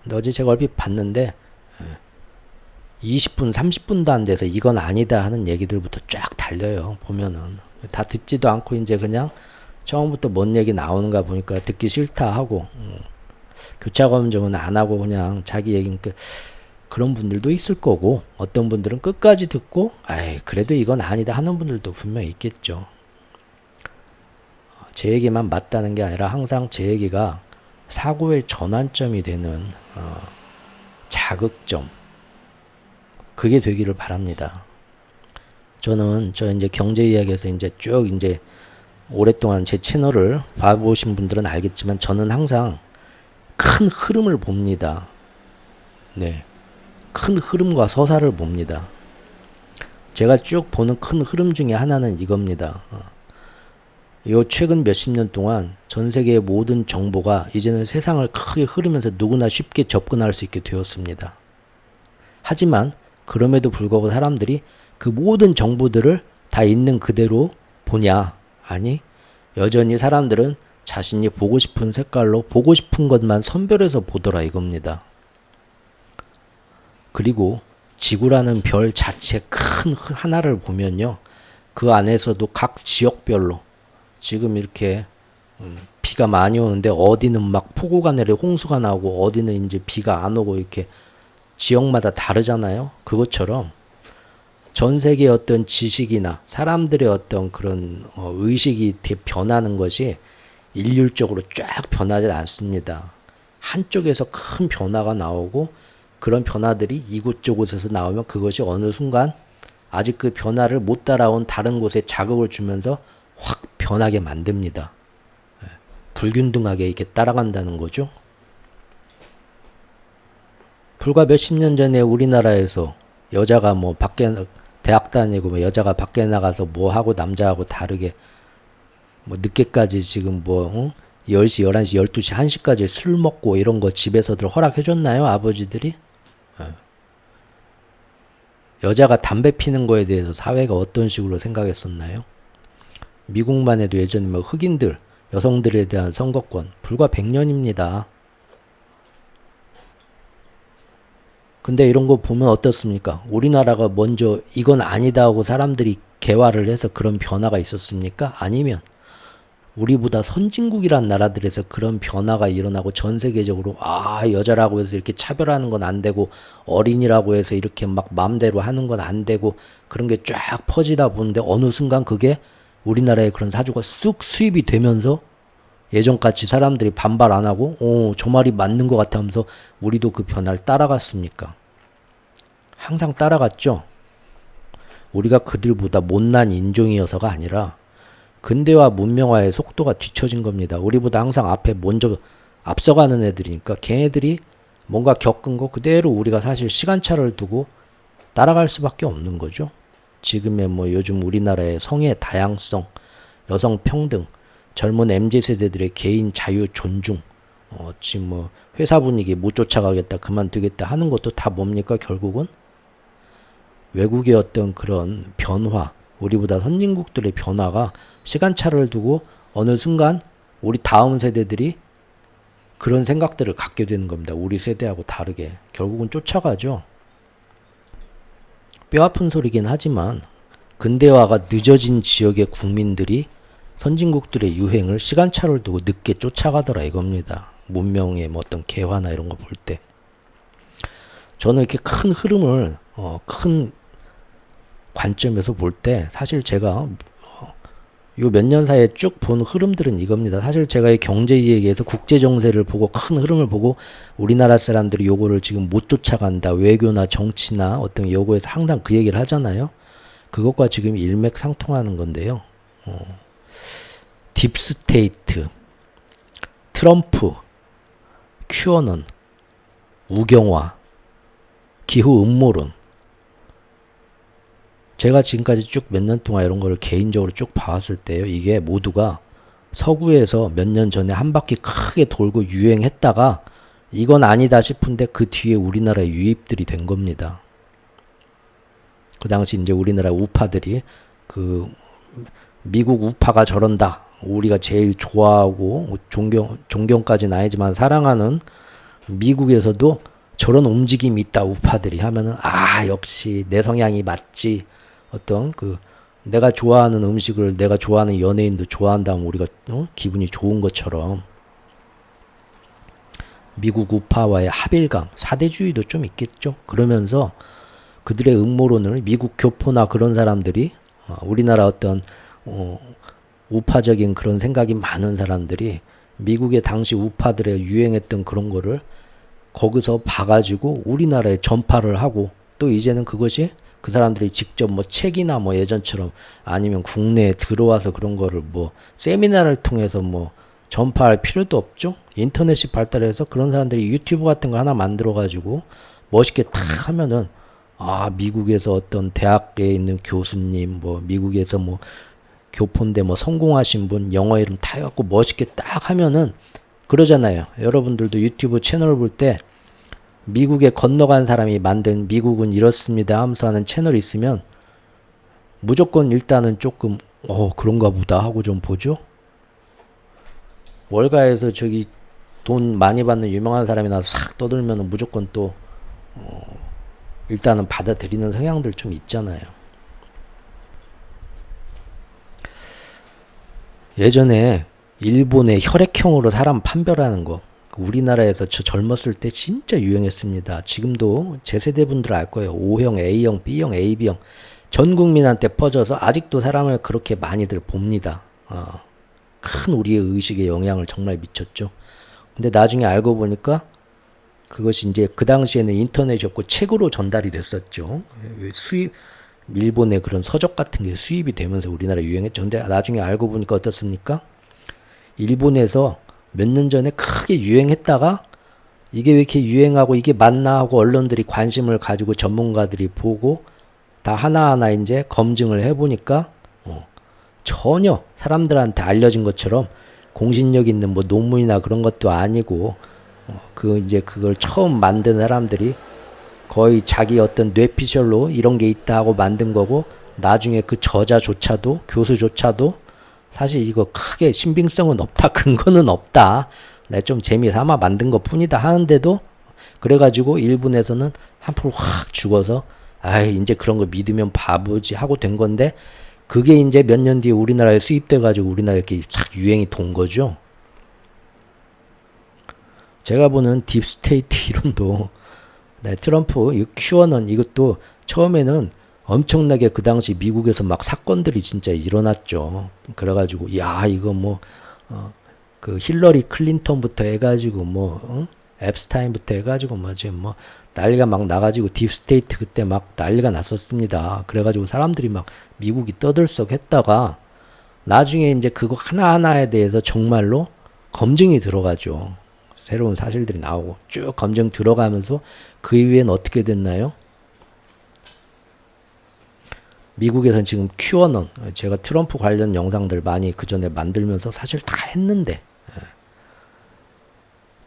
근데 어제 제가 얼핏 봤는데 20분, 30분도 안 돼서 이건 아니다 하는 얘기들부터 쫙 달려요. 보면은 다 듣지도 않고 이제 그냥 처음부터 뭔 얘기 나오는가 보니까 듣기 싫다 하고, 교차 검증은 안 하고 그냥 자기 얘기니까, 그런 분들도 있을 거고, 어떤 분들은 끝까지 듣고 아이 그래도 이건 아니다 하는 분들도 분명히 있겠죠. 제 얘기만 맞다는 게 아니라 항상 제 얘기가 사고의 전환점이 되는 자극점, 그게 되기를 바랍니다. 저는 이제 경제 이야기에서 이제 쭉 이제 오랫동안 제 채널을 봐보신 분들은 알겠지만, 저는 항상 큰 흐름을 봅니다. 네. 큰 흐름과 서사를 봅니다. 제가 쭉 보는 큰 흐름 중에 하나는 이겁니다. 요 최근 몇십 년 동안 전 세계의 모든 정보가 이제는 세상을 크게 흐르면서 누구나 쉽게 접근할 수 있게 되었습니다. 하지만 그럼에도 불구하고 사람들이 그 모든 정보들을 다 있는 그대로 보냐? 아니, 여전히 사람들은 자신이 보고 싶은 색깔로 보고 싶은 것만 선별해서 보더라 이겁니다. 그리고 지구라는 별 자체 큰 하나를 보면요, 그 안에서도 각 지역별로 지금 이렇게 비가 많이 오는데 어디는 막 폭우가 내려 홍수가 나오고 어디는 이제 비가 안 오고, 이렇게 지역마다 다르잖아요. 그것처럼 전 세계의 어떤 지식이나 사람들의 어떤 그런 의식이 변하는 것이 일률적으로 쫙 변하지 않습니다. 한쪽에서 큰 변화가 나오고 그런 변화들이 이곳저곳에서 나오면 그것이 어느 순간 아직 그 변화를 못 따라온 다른 곳에 자극을 주면서 확 변하게 만듭니다. 불균등하게 이렇게 따라간다는 거죠. 불과 몇십 년 전에 우리나라에서 여자가 뭐 밖에 대학 다니고 뭐 여자가 밖에 나가서 뭐 하고 남자하고 다르게 뭐 늦게까지 지금 뭐 10시, 11시, 12시, 1시까지 술 먹고 이런 거 집에서들 허락해 줬나요? 아버지들이? 여자가 담배 피는 거에 대해서 사회가 어떤 식으로 생각했었나요? 미국만 해도 예전에 뭐 흑인들, 여성들에 대한 선거권 불과 100년입니다. 근데 이런 거 보면 어떻습니까? 우리나라가 먼저 이건 아니다 하고 사람들이 개화를 해서 그런 변화가 있었습니까? 아니면 우리보다 선진국이란 나라들에서 그런 변화가 일어나고 전 세계적으로 여자라고 해서 이렇게 차별하는 건 안 되고 어린이라고 해서 이렇게 막 마음대로 하는 건 안 되고 그런 게 쫙 퍼지다 보는데 어느 순간 그게 우리나라에 그런 사주가 쑥 수입이 되면서 예전같이 사람들이 반발 안 하고 저 말이 맞는 것 같아 하면서 우리도 그 변화를 따라갔습니까? 항상 따라갔죠. 우리가 그들보다 못난 인종이어서가 아니라 근대화 문명화의 속도가 뒤처진 겁니다. 우리보다 항상 앞에 먼저 앞서가는 애들이니까 걔네들이 뭔가 겪은 거 그대로 우리가 사실 시간차를 두고 따라갈 수밖에 없는 거죠. 지금의 뭐 요즘 우리나라의 성의 다양성, 여성 평등, 젊은 MZ세대들의 개인 자유 존중, 지금 뭐 회사 분위기 못 쫓아가겠다, 그만두겠다 하는 것도 다 뭡니까? 결국은 외국의 어떤 그런 변화, 우리보다 선진국들의 변화가 시간차를 두고 어느 순간 우리 다음 세대들이 그런 생각들을 갖게 되는 겁니다. 우리 세대하고 다르게. 결국은 쫓아가죠. 뼈아픈 소리긴 하지만 근대화가 늦어진 지역의 국민들이 선진국들의 유행을 시간차를 두고 늦게 쫓아가더라 이겁니다. 문명의 뭐 어떤 개화나 이런 거 볼 때. 저는 이렇게 큰 흐름을 큰 관점에서 볼 때 사실 제가 요 몇 년 사이에 쭉 본 흐름들은 이겁니다. 사실 제가 이 경제 이야기에서 국제 정세를 보고 큰 흐름을 보고 우리나라 사람들이 요거를 지금 못 쫓아간다. 외교나 정치나 어떤 요거에서 항상 그 얘기를 하잖아요. 그것과 지금 일맥상통하는 건데요. 딥스테이트, 트럼프, 큐어넌, 우경화, 기후 음모론. 제가 지금까지 쭉 몇 년 동안 이런 거를 개인적으로 쭉 봐왔을 때요. 이게 모두가 서구에서 몇 년 전에 한 바퀴 크게 돌고 유행했다가 이건 아니다 싶은데 그 뒤에 우리나라에 유입들이 된 겁니다. 그 당시 이제 우리나라 우파들이 그 미국 우파가 저런다. 우리가 제일 좋아하고 존경까지는 아니지만 사랑하는 미국에서도 저런 움직임이 있다. 우파들이 하면은 역시 내 성향이 맞지. 어떤 내가 좋아하는 음식을 내가 좋아하는 연예인도 좋아한다면 우리가 기분이 좋은 것처럼 미국 우파와의 합일감, 사대주의도 좀 있겠죠. 그러면서 그들의 음모론을 미국 교포나 그런 사람들이 우리나라 어떤 우파적인 그런 생각이 많은 사람들이 미국의 당시 우파들의 유행했던 그런 거를 거기서 봐가지고 우리나라에 전파를 하고 또 이제는 그것이 그 사람들이 직접 뭐 책이나 뭐 예전처럼 아니면 국내에 들어와서 그런 거를 뭐 세미나를 통해서 뭐 전파할 필요도 없죠. 인터넷이 발달해서 그런 사람들이 유튜브 같은 거 하나 만들어가지고 멋있게 탁 하면은 미국에서 어떤 대학에 있는 교수님 뭐 미국에서 뭐 교포인데 뭐 성공하신 분 영어 이름 다 해갖고 멋있게 딱 하면은 그러잖아요. 여러분들도 유튜브 채널을 볼 때 미국에 건너간 사람이 만든 미국은 이렇습니다 하면서 하는 채널이 있으면 무조건 일단은 조금 그런가 보다 하고 좀 보죠. 월가에서 저기 돈 많이 받는 유명한 사람이 나서 싹 떠들면은 무조건 또 일단은 받아들이는 성향들 좀 있잖아요. 예전에 일본의 혈액형으로 사람 판별하는 거 우리나라에서 저 젊었을 때 진짜 유행했습니다. 지금도 제 세대 분들 알 거예요. O형, A형, B형, AB형 전 국민한테 퍼져서 아직도 사람을 그렇게 많이들 봅니다. 큰 우리의 의식에 영향을 정말 미쳤죠. 근데 나중에 알고 보니까 그것이 이제 그 당시에는 인터넷이 없고 책으로 전달이 됐었죠. 수입, 일본의 그런 서적 같은 게 수입이 되면서 우리나라에 유행했죠. 근데 나중에 알고 보니까 어떻습니까? 일본에서 몇 년 전에 크게 유행했다가 이게 왜 이렇게 유행하고 이게 맞나 하고 언론들이 관심을 가지고 전문가들이 보고 다 하나하나 이제 검증을 해보니까 전혀 사람들한테 알려진 것처럼 공신력 있는 뭐 논문이나 그런 것도 아니고 그 이제 그걸 처음 만든 사람들이 거의 자기 어떤 뇌피셜로 이런 게 있다 하고 만든 거고 나중에 그 저자조차도 교수조차도 사실 이거 크게 신빙성은 없다 근거는 없다 내가 좀 재미삼아 만든 것 뿐이다 하는데도 그래가지고 일본에서는 한풀 확 죽어서 아이 이제 그런 거 믿으면 바보지 하고 된 건데 그게 이제 몇 년 뒤에 우리나라에 수입돼가지고 우리나라에 이렇게 싹 유행이 돈 거죠. 제가 보는 딥스테이트 이론도 네, 트럼프 이 QAnon 이것도 처음에는 엄청나게 그 당시 미국에서 막 사건들이 진짜 일어났죠. 그래가지고 야 이거 뭐 그 힐러리 클린턴부터 해가지고 뭐 앱스타인부터 해가지고 뭐 지금 뭐 난리가 막 나가지고 딥스테이트 그때 막 난리가 났었습니다. 그래가지고 사람들이 막 미국이 떠들썩했다가 나중에 이제 그거 하나하나에 대해서 정말로 검증이 들어가죠. 새로운 사실들이 나오고 쭉 검증 들어가면서 그 이후엔 어떻게 됐나요? 미국에서는 지금 QAnon 제가 트럼프 관련 영상들 많이 그 전에 만들면서 사실 다 했는데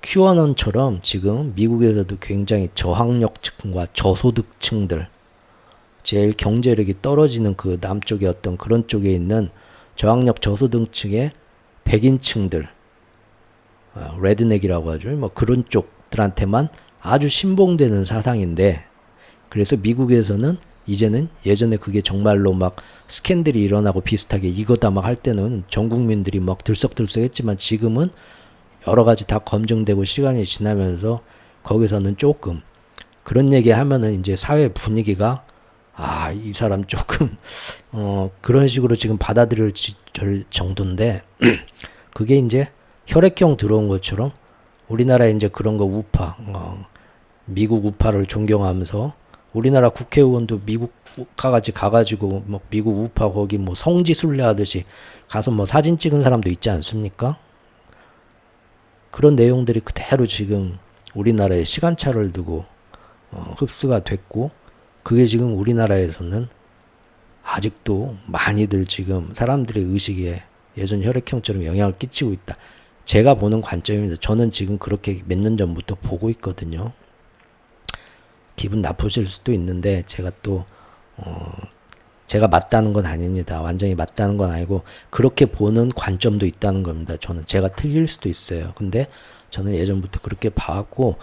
QAnon처럼 지금 미국에서도 굉장히 저학력층과 저소득층들 제일 경제력이 떨어지는 그 남쪽의 어떤 그런 쪽에 있는 저학력 저소득층의 백인층들 레드넥이라고 하죠. 뭐 그런 쪽들한테만 아주 신봉되는 사상인데 그래서 미국에서는 이제는 예전에 그게 정말로 막 스캔들이 일어나고 비슷하게 이거다 막 할 때는 전 국민들이 막 들썩들썩했지만 지금은 여러 가지 다 검증되고 시간이 지나면서 거기서는 조금 그런 얘기 하면은 이제 사회 분위기가 이 사람 조금 그런 식으로 지금 받아들일 정도인데 그게 이제 혈액형 들어온 것처럼 우리나라에 이제 그런 거 우파 미국 우파를 존경하면서 우리나라 국회의원도 미국 가가지고 뭐 미국 우파 거기 뭐 성지순례 하듯이 가서 뭐 사진 찍은 사람도 있지 않습니까? 그런 내용들이 그대로 지금 우리나라에 시간차를 두고 흡수가 됐고 그게 지금 우리나라에서는 아직도 많이들 지금 사람들의 의식에 예전 혈액형처럼 영향을 끼치고 있다. 제가 보는 관점입니다. 저는 지금 그렇게 몇 년 전부터 보고 있거든요. 기분 나쁘실 수도 있는데 제가 또 제가 맞다는 건 아닙니다. 완전히 맞다는 건 아니고 그렇게 보는 관점도 있다는 겁니다. 저는 제가 틀릴 수도 있어요. 근데 저는 예전부터 그렇게 봐왔고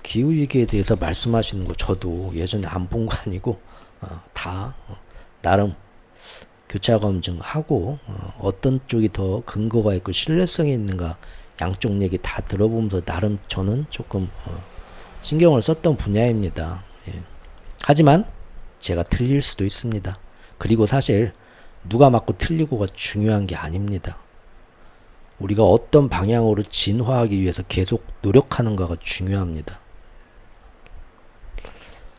기후위기에 대해서 말씀하시는 거 저도 예전에 안 본 거 아니고 다 나름 교차 검증하고 어떤 쪽이 더 근거가 있고 신뢰성이 있는가 양쪽 얘기 다 들어보면서 나름 저는 조금 신경을 썼던 분야입니다. 예. 하지만 제가 틀릴 수도 있습니다. 그리고 사실 누가 맞고 틀리고가 중요한 게 아닙니다. 우리가 어떤 방향으로 진화하기 위해서 계속 노력하는가가 중요합니다.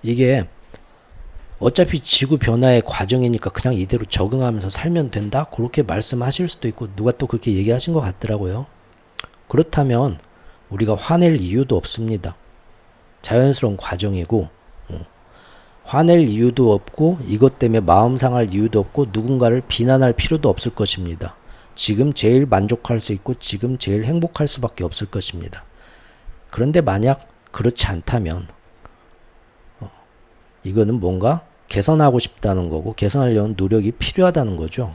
이게 어차피 지구 변화의 과정이니까 그냥 이대로 적응하면서 살면 된다? 그렇게 말씀하실 수도 있고 누가 또 그렇게 얘기하신 것 같더라고요. 그렇다면 우리가 화낼 이유도 없습니다. 자연스러운 과정이고 화낼 이유도 없고 이것 때문에 마음 상할 이유도 없고 누군가를 비난할 필요도 없을 것입니다. 지금 제일 만족할 수 있고 지금 제일 행복할 수밖에 없을 것입니다. 그런데 만약 그렇지 않다면 이거는 뭔가 개선하고 싶다는 거고 개선하려는 노력이 필요하다는 거죠.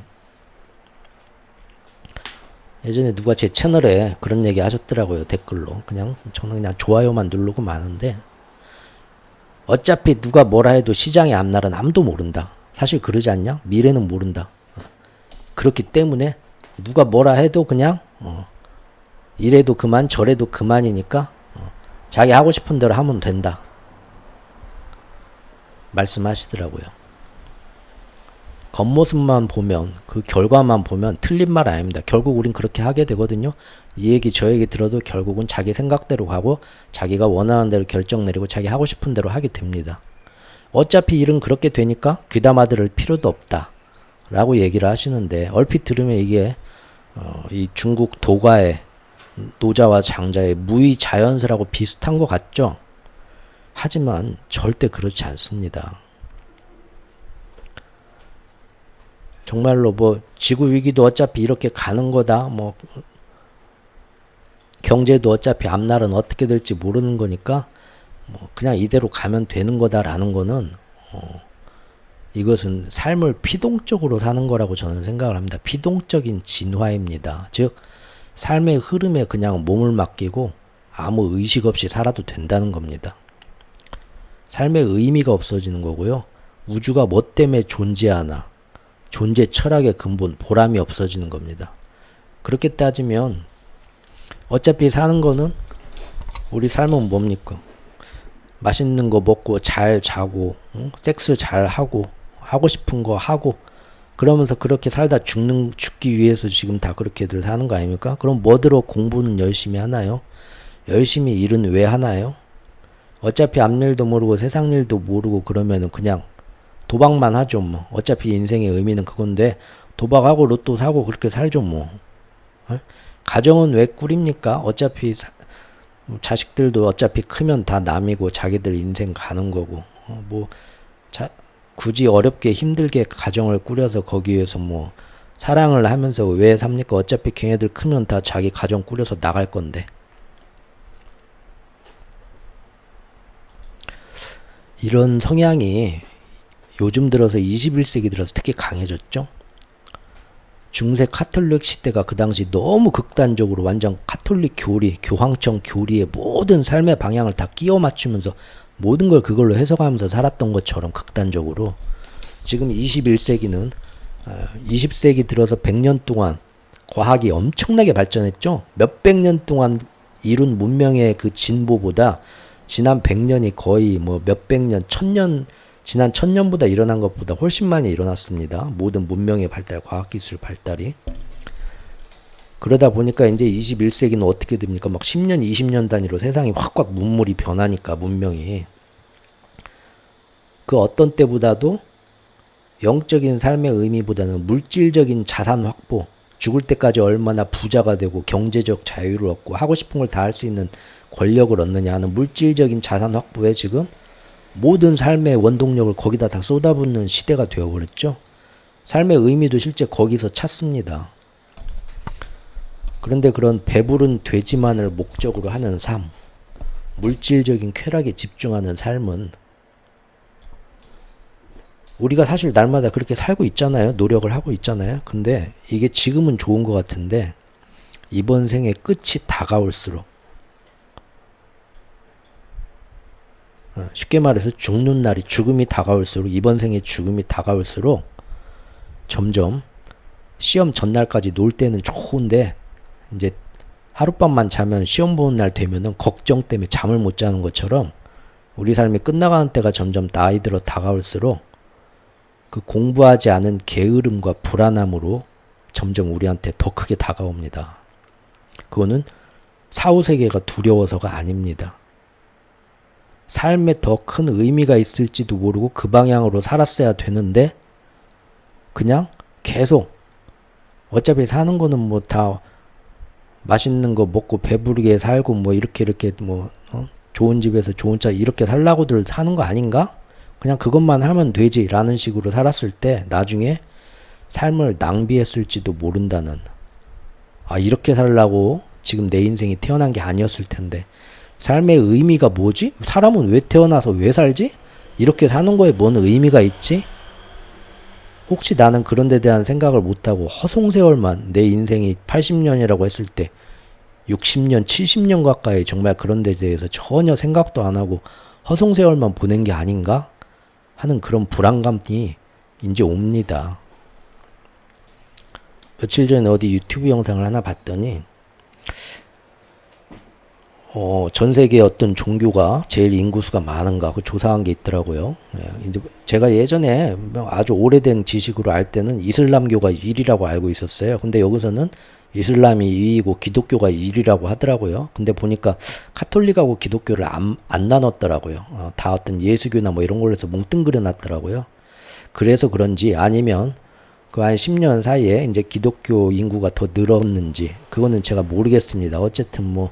예전에 누가 제 채널에 그런 얘기 하셨더라고요. 댓글로. 저는 그냥 좋아요만 누르고 마는데 어차피 누가 뭐라 해도 시장의 앞날은 아무도 모른다. 사실 그러지 않냐? 미래는 모른다. 그렇기 때문에 누가 뭐라 해도 그냥 이래도 그만 저래도 그만이니까 자기 하고 싶은 대로 하면 된다. 말씀하시더라고요. 겉모습만 보면 그 결과만 보면 틀린 말 아닙니다. 결국 우린 그렇게 하게 되거든요. 이 얘기 저 얘기 들어도 결국은 자기 생각대로 가고 자기가 원하는 대로 결정 내리고 자기 하고 싶은 대로 하게 됩니다. 어차피 일은 그렇게 되니까 귀담아 들을 필요도 없다 라고 얘기를 하시는데, 얼핏 들으면 이게 이 중국 도가의 노자와 장자의 무의자연스라고 비슷한 것 같죠? 하지만 절대 그렇지 않습니다. 정말로 뭐 지구 위기도 어차피 이렇게 가는 거다, 뭐 경제도 어차피 앞날은 어떻게 될지 모르는 거니까 뭐 그냥 이대로 가면 되는 거다라는 거는 이것은 삶을 피동적으로 사는 거라고 저는 생각을 합니다. 피동적인 진화입니다. 즉 삶의 흐름에 그냥 몸을 맡기고 아무 의식 없이 살아도 된다는 겁니다. 삶의 의미가 없어지는 거고요. 우주가 뭐 때문에 존재하나, 존재 철학의 근본, 보람이 없어지는 겁니다. 그렇게 따지면 어차피 사는 거는, 우리 삶은 뭡니까? 맛있는 거 먹고 잘 자고, 섹스 잘 하고, 하고 싶은 거 하고, 그러면서 그렇게 살다 죽기 위해서 지금 다 그렇게들 사는 거 아닙니까? 그럼 뭐들어 공부는 열심히 하나요? 열심히 일은 왜 하나요? 어차피 앞일도 모르고 세상 일도 모르고 그러면은 그냥 도박만 하죠 뭐. 어차피 인생의 의미는 그건데 도박하고 로또 사고 그렇게 살죠 뭐. 가정은 왜 꾸립니까? 어차피 자식들도 어차피 크면 다 남이고 자기들 인생 가는 거고, 굳이 어렵게 힘들게 가정을 꾸려서 거기에서 뭐 사랑을 하면서 왜 삽니까? 어차피 걔네들 크면 다 자기 가정 꾸려서 나갈 건데. 이런 성향이 요즘 들어서 21세기 들어서 특히 강해졌죠. 중세 카톨릭 시대가 그 당시 너무 극단적으로 완전 카톨릭 교리, 교황청 교리의 모든 삶의 방향을 다 끼워 맞추면서 모든 걸 그걸로 해석하면서 살았던 것처럼 극단적으로, 지금 21세기는 20세기 들어서 100년 동안 과학이 엄청나게 발전했죠. 몇백 년 동안 이룬 문명의 그 진보보다 지난 100년이 거의 뭐 몇백 년, 지난 1000년보다 일어난 것보다 훨씬 많이 일어났습니다. 모든 문명의 발달, 과학기술 발달이. 그러다 보니까 이제 21세기는 어떻게 됩니까? 막 10년, 20년 단위로 세상이 확 문물이 변하니까, 문명이. 그 어떤 때보다도 영적인 삶의 의미보다는 물질적인 자산 확보, 죽을 때까지 얼마나 부자가 되고 경제적 자유를 얻고 하고 싶은 걸 다 할 수 있는 권력을 얻느냐 하는 물질적인 자산 확보에 지금 모든 삶의 원동력을 거기다 다 쏟아붓는 시대가 되어버렸죠. 삶의 의미도 실제 거기서 찾습니다. 그런데 그런 배부른 돼지만을 목적으로 하는 삶, 물질적인 쾌락에 집중하는 삶은 우리가 사실 날마다 그렇게 살고 있잖아요. 노력을 하고 있잖아요. 근데 이게 지금은 좋은 것 같은데 이번 생의 끝이 다가올수록, 쉽게 말해서 죽는 날이, 죽음이 다가올수록, 이번 생의 죽음이 다가올수록 점점 시험 전날까지 놀 때는 좋은데 이제 하룻밤만 자면 시험 보는 날 되면은 걱정 때문에 잠을 못 자는 것처럼 우리 삶이 끝나가는 때가 점점 나이 들어 다가올수록 그 공부하지 않은 게으름과 불안함으로 점점 우리한테 더 크게 다가옵니다. 그거는 사후세계가 두려워서가 아닙니다. 삶에 더 큰 의미가 있을지도 모르고 그 방향으로 살았어야 되는데 그냥 계속 어차피 사는 거는 뭐 다 맛있는 거 먹고 배부르게 살고 뭐 이렇게 뭐 좋은 집에서 좋은 차 이렇게 살라고들 사는 거 아닌가? 그냥 그것만 하면 되지 라는 식으로 살았을 때 나중에 삶을 낭비했을지도 모른다는, 이렇게 살라고 지금 내 인생이 태어난 게 아니었을 텐데 삶의 의미가 뭐지? 사람은 왜 태어나서 왜 살지? 이렇게 사는 거에 뭔 의미가 있지? 혹시 나는 그런 데 대한 생각을 못하고 허송세월만, 내 인생이 80년이라고 했을 때 60년, 70년 가까이 정말 그런 데 대해서 전혀 생각도 안 하고 허송세월만 보낸 게 아닌가 하는 그런 불안감이 이제 옵니다. 며칠 전에 어디 유튜브 영상을 하나 봤더니 전 세계 어떤 종교가 제일 인구수가 많은가 그 조사한 게 있더라고요. 예, 이제 제가 예전에 아주 오래된 지식으로 알 때는 이슬람교가 1위라고 알고 있었어요. 근데 여기서는 이슬람이 2위고 기독교가 1위라고 하더라고요. 근데 보니까 카톨릭하고 기독교를 안 나눴더라고요. 다 어떤 예수교나 뭐 이런 걸로 해서 뭉뚱그려 놨더라고요. 그래서 그런지 아니면 그 한 10년 사이에 이제 기독교 인구가 더 늘었는지 그거는 제가 모르겠습니다. 어쨌든 뭐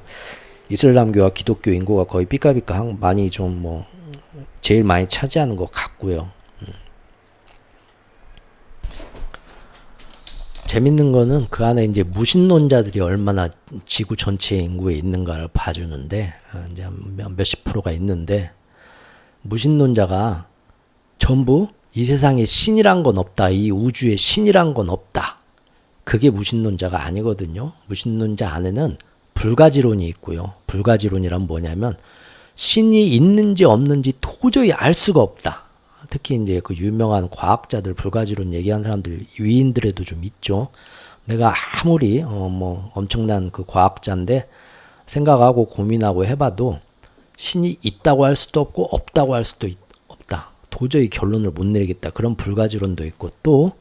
이슬람교와 기독교 인구가 거의 삐까삐까 많이 좀 뭐 제일 많이 차지하는 것 같고요. 재밌는 거는 그 안에 이제 무신론자들이 얼마나 지구 전체 인구에 있는가를 봐주는데 이제 몇십 프로가 있는데 무신론자가 전부 이 세상에 신이란 건 없다. 이 우주에 신이란 건 없다. 그게 무신론자가 아니거든요. 무신론자 안에는 불가지론이 있고요. 불가지론이란 뭐냐면 신이 있는지 없는지 도저히 알 수가 없다. 특히 이제 그 유명한 과학자들 불가지론 얘기한 사람들 위인들에도 좀 있죠. 내가 아무리 뭐 엄청난 그 과학자인데 생각하고 고민하고 해봐도 신이 있다고 할 수도 없고 없다고 할 수도 없다. 도저히 결론을 못 내리겠다. 그런 불가지론도 있고 또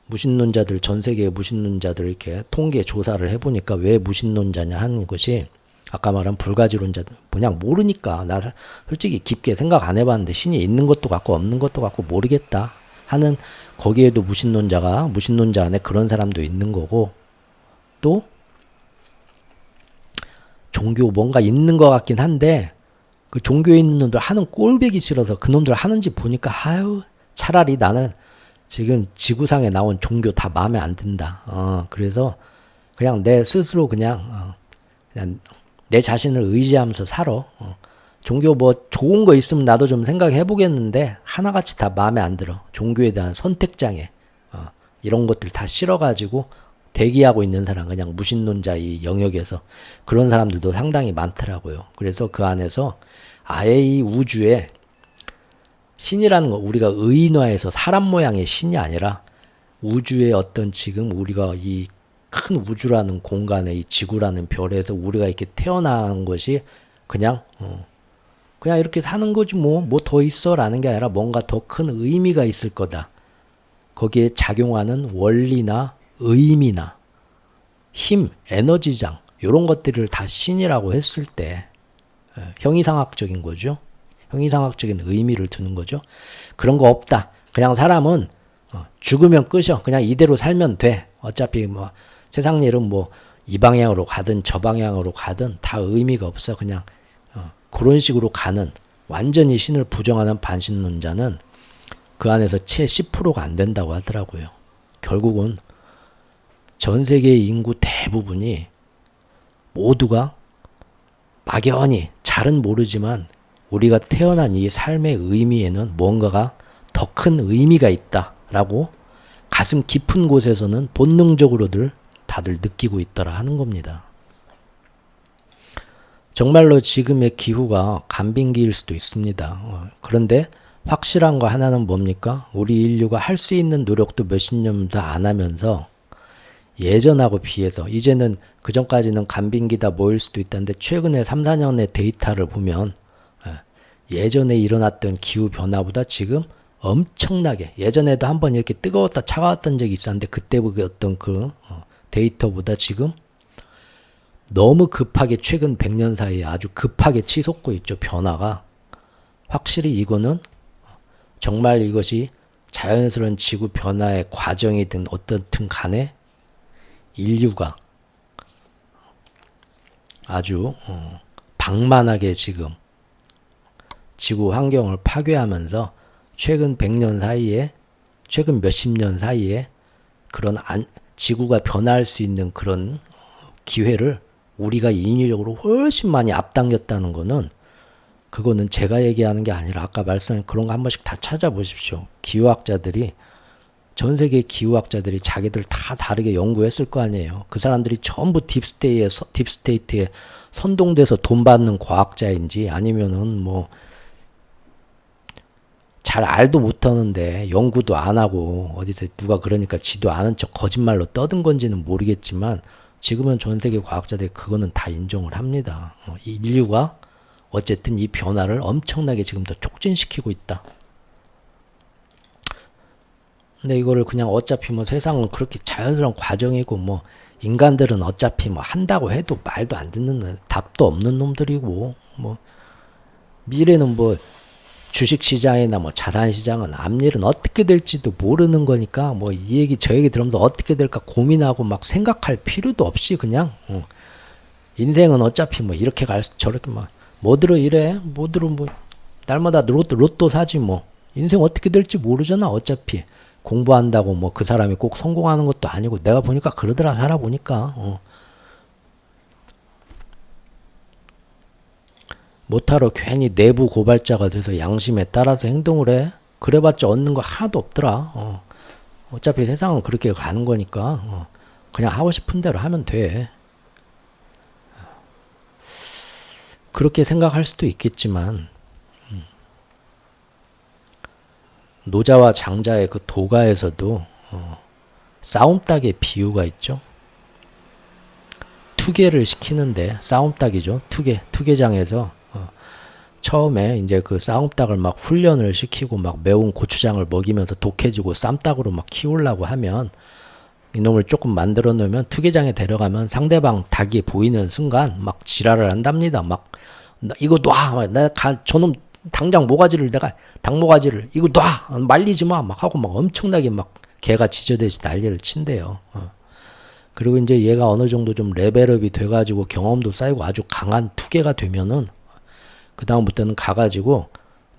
무신론자들 전 세계의 무신론자들 이렇게 통계 조사를 해보니까 왜 무신론자냐 하는 것이 아까 말한 불가지론자들 그냥 모르니까 나 솔직히 깊게 생각 안 해봤는데 신이 있는 것도 같고 없는 것도 같고 모르겠다 하는 거기에도 무신론자 안에 그런 사람도 있는 거고 또 종교 뭔가 있는 것 같긴 한데 그 종교에 있는 놈들 하는 꼴배기 싫어서 그 놈들 하는지 보니까 아유 차라리 나는 지금 지구상에 나온 종교 다 마음에 안 든다. 그래서 그냥 내 스스로 그냥 내 자신을 의지하면서 살아. 종교 뭐 좋은 거 있으면 나도 좀 생각해 보겠는데 하나같이 다 마음에 안 들어. 종교에 대한 선택장애 이런 것들 다 싫어가지고 대기하고 있는 사람 그냥 무신론자 이 영역에서 그런 사람들도 상당히 많더라고요. 그래서 그 안에서 아예 이 우주에 신이라는 거 우리가 의인화해서 사람 모양의 신이 아니라 우주의 어떤 지금 우리가 이 큰 우주라는 공간에 이 지구라는 별에서 우리가 이렇게 태어난 것이 그냥 이렇게 사는 거지 뭐 더 있어라는 게 아니라 뭔가 더 큰 의미가 있을 거다. 거기에 작용하는 원리나 의미나 힘, 에너지장 이런 것들을 다 신이라고 했을 때 형이상학적인 거죠. 형이상학적인 의미를 두는 거죠. 그런 거 없다. 그냥 사람은 죽으면 끝이야. 그냥 이대로 살면 돼. 어차피 뭐 세상 일은 뭐 이 방향으로 가든 저 방향으로 가든 다 의미가 없어. 그냥 그런 식으로 가는 완전히 신을 부정하는 반신론자는 그 안에서 채 10%가 안 된다고 하더라고요. 결국은 전 세계의 인구 대부분이 모두가 막연히 잘은 모르지만 우리가 태어난 이 삶의 의미에는 뭔가가 더 큰 의미가 있다라고 가슴 깊은 곳에서는 본능적으로들 다들 느끼고 있더라 하는 겁니다. 정말로 지금의 기후가 간빙기일 수도 있습니다. 그런데 확실한 거 하나는 뭡니까? 우리 인류가 할 수 있는 노력도 몇십 년도 안 하면서 예전하고 비해서 이제는 그전까지는 간빙기다 뭐일 수도 있다는데 최근에 3, 4년의 데이터를 보면 예전에 일어났던 기후 변화보다 지금 엄청나게 예전에도 한번 이렇게 뜨거웠다 차가웠던 적이 있었는데 그때 보였던 그 데이터보다 지금 너무 급하게 최근 100년 사이에 아주 급하게 치솟고 있죠. 변화가. 확실히 이거는 정말 이것이 자연스러운 지구 변화의 과정이든 어떻든 간에 인류가 아주 방만하게 지금 지구 환경을 파괴하면서 최근 100년 사이에 최근 몇십 년 사이에 그런 지구가 변화할 수 있는 그런 기회를 우리가 인위적으로 훨씬 많이 앞당겼다는 거는 그거는 제가 얘기하는 게 아니라 아까 말씀하신 그런 거 한 번씩 다 찾아보십시오. 기후학자들이 전 세계 기후학자들이 자기들 다 다르게 연구했을 거 아니에요. 그 사람들이 전부 딥스테이트에 선동돼서 돈 받는 과학자인지 아니면은 뭐 잘 알도 못하는데 연구도 안 하고 어디서 누가 그러니까 지도 아는 척 거짓말로 떠든 건지는 모르겠지만 지금은 전 세계 과학자들이 그거는 다 인정을 합니다. 인류가 어쨌든 이 변화를 엄청나게 지금 더 촉진시키고 있다. 근데 이거를 그냥 어차피 뭐 세상은 그렇게 자연스러운 과정이고 뭐 인간들은 어차피 뭐 한다고 해도 말도 안 듣는 답도 없는 놈들이고 뭐 미래는 뭐 주식시장이나 뭐 자산시장은 앞일은 어떻게 될지도 모르는 거니까 뭐 이 얘기 저 얘기 들으면서 어떻게 될까 고민하고 막 생각할 필요도 없이 그냥 인생은 어차피 뭐 이렇게 갈 저렇게 막 뭐들어 이래 뭐들어 뭐 날마다 로또 사지 뭐 인생 어떻게 될지 모르잖아. 어차피 공부한다고 뭐 그 사람이 꼭 성공하는 것도 아니고 내가 보니까 그러더라. 살아보니까 못하러 괜히 내부 고발자가 돼서 양심에 따라서 행동을 해. 그래봤자 얻는 거 하나도 없더라. 어차피 세상은 그렇게 가는 거니까 그냥 하고 싶은 대로 하면 돼. 그렇게 생각할 수도 있겠지만 노자와 장자의 그 도가에서도 싸움닭의 비유가 있죠. 투계를 시키는데 싸움닭이죠. 투계장에서 처음에 이제 그 싸움닭을 막 훈련을 시키고 막 매운 고추장을 먹이면서 독해지고 쌈닭으로 막 키우려고 하면 이놈을 조금 만들어 놓으면 투계장에 데려가면 상대방 닭이 보이는 순간 막 지랄을 한답니다. 막 이거 놔, 저놈 당장 모가지를 내가 닭 모가지를 이거 놔, 말리지 마, 막 하고 막 엄청나게 막 개가 지저대지 난리를 친대요. 그리고 이제 얘가 어느 정도 좀 레벨업이 돼가지고 경험도 쌓이고 아주 강한 투계가 되면은 그 다음부터는 가가지고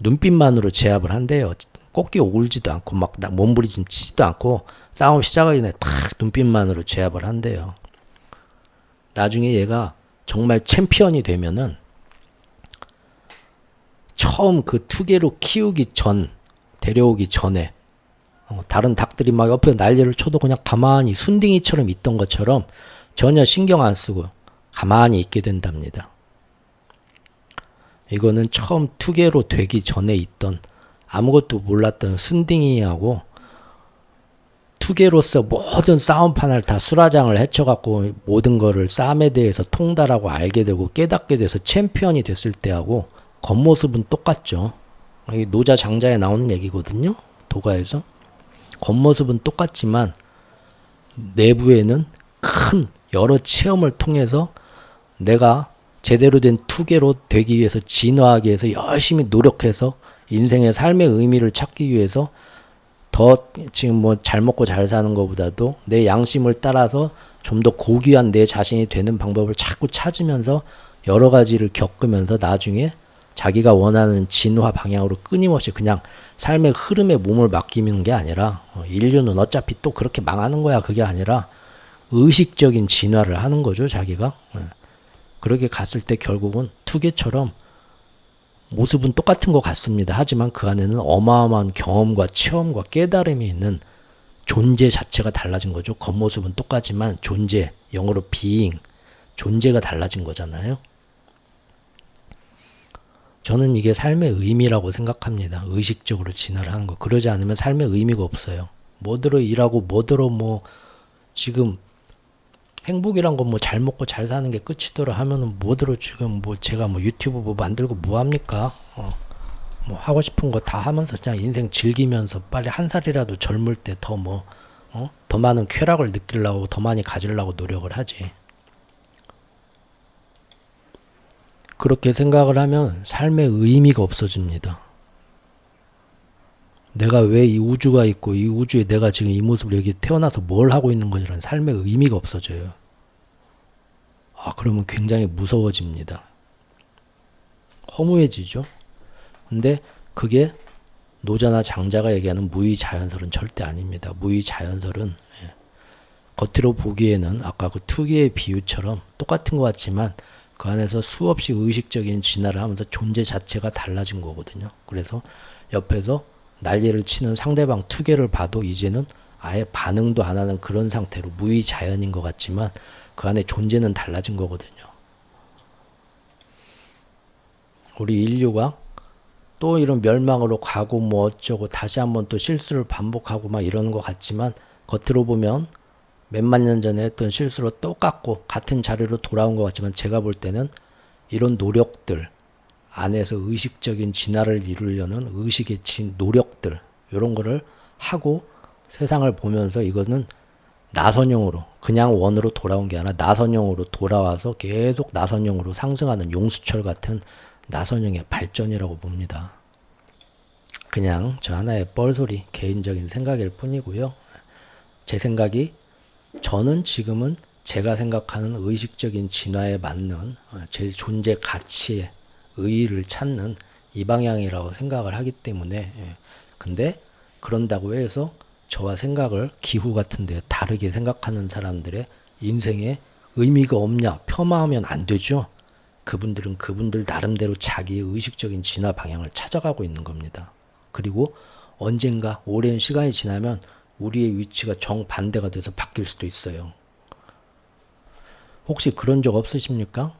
눈빛만으로 제압을 한대요. 꺾기 울지도 않고 막 몸부림치지도 않고 싸움 시작하기 전에 탁 눈빛만으로 제압을 한대요. 나중에 얘가 정말 챔피언이 되면은 처음 그 투계로 키우기 전 데려오기 전에 다른 닭들이 막 옆에 난리를 쳐도 그냥 가만히 순딩이처럼 있던 것처럼 전혀 신경 안 쓰고 가만히 있게 된답니다. 이거는 처음 투계로 되기 전에 있던 아무것도 몰랐던 순딩이하고 투계로서 모든 싸움판을 다 수라장을 헤쳐갖고 모든 거를 싸움에 대해서 통달하고 알게 되고 깨닫게 돼서 챔피언이 됐을 때하고 겉모습은 똑같죠. 이 노자 장자에 나오는 얘기거든요. 도가에서. 겉모습은 똑같지만 내부에는 큰 여러 체험을 통해서 내가 제대로 된 투계로 되기 위해서 진화하기 위해서 열심히 노력해서 인생의 삶의 의미를 찾기 위해서 더 지금 뭐 잘 먹고 잘 사는 것보다도 내 양심을 따라서 좀 더 고귀한 내 자신이 되는 방법을 자꾸 찾으면서 여러 가지를 겪으면서 나중에 자기가 원하는 진화 방향으로 끊임없이 그냥 삶의 흐름에 몸을 맡기는 게 아니라 인류는 어차피 또 그렇게 망하는 거야. 그게 아니라 의식적인 진화를 하는 거죠. 자기가. 그렇게 갔을 때 결국은 투계처럼 모습은 똑같은 것 같습니다. 하지만 그 안에는 어마어마한 경험과 체험과 깨달음이 있는 존재 자체가 달라진 거죠. 겉모습은 똑같지만 존재, 영어로 being, 존재가 달라진 거잖아요. 저는 이게 삶의 의미라고 생각합니다. 의식적으로 진화를 하는 거. 그러지 않으면 삶의 의미가 없어요. 뭐들어 일하고 뭐들어 뭐 지금 행복이란 건 뭐 잘 먹고 잘 사는 게 끝이더라 하면은 뭐들어 지금 뭐 제가 뭐 유튜브 뭐 만들고 뭐 합니까? 뭐 하고 싶은 거 다 하면서 그냥 인생 즐기면서 빨리 한 살이라도 젊을 때 더 뭐 더 많은 쾌락을 느끼려고 더 많이 가지려고 노력을 하지. 그렇게 생각을 하면 삶의 의미가 없어집니다. 내가 왜 이 우주가 있고 이 우주에 내가 지금 이 모습으로 여기 태어나서 뭘 하고 있는 거지라는 삶의 의미가 없어져요. 그러면 굉장히 무서워집니다. 허무해지죠. 근데 그게 노자나 장자가 얘기하는 무의자연설은 절대 아닙니다. 무의자연설은 겉으로 보기에는 아까 그 투기의 비유처럼 똑같은 것 같지만 그 안에서 수없이 의식적인 진화를 하면서 존재 자체가 달라진 거거든요. 그래서 옆에서 난리를 치는 상대방 투계를 봐도 이제는 아예 반응도 안 하는 그런 상태로 무의자연인 것 같지만 그 안에 존재는 달라진 거거든요. 우리 인류가 또 이런 멸망으로 가고 뭐 어쩌고 다시 한번 또 실수를 반복하고 막 이러는 것 같지만 겉으로 보면 몇만 년 전에 했던 실수로 똑같고 같은 자료로 돌아온 것 같지만 제가 볼 때는 이런 노력들 안에서 의식적인 진화를 이루려는 의식의 노력들 이런 거를 하고 세상을 보면서 이거는 나선형으로 그냥 원으로 돌아온 게 아니라 나선형으로 돌아와서 계속 나선형으로 상승하는 용수철 같은 나선형의 발전이라고 봅니다. 그냥 저 하나의 뻘소리 개인적인 생각일 뿐이고요. 제 생각이 저는 지금은 제가 생각하는 의식적인 진화에 맞는 제 존재 가치의 의의를 찾는 이 방향이라고 생각을 하기 때문에 근데 그런다고 해서 저와 생각을 기후 같은데 다르게 생각하는 사람들의 인생에 의미가 없냐 폄하하면 안 되죠. 그분들은 그분들 나름대로 자기의 의식적인 진화 방향을 찾아가고 있는 겁니다. 그리고 언젠가 오랜 시간이 지나면 우리의 위치가 정반대가 돼서 바뀔 수도 있어요. 혹시 그런 적 없으십니까?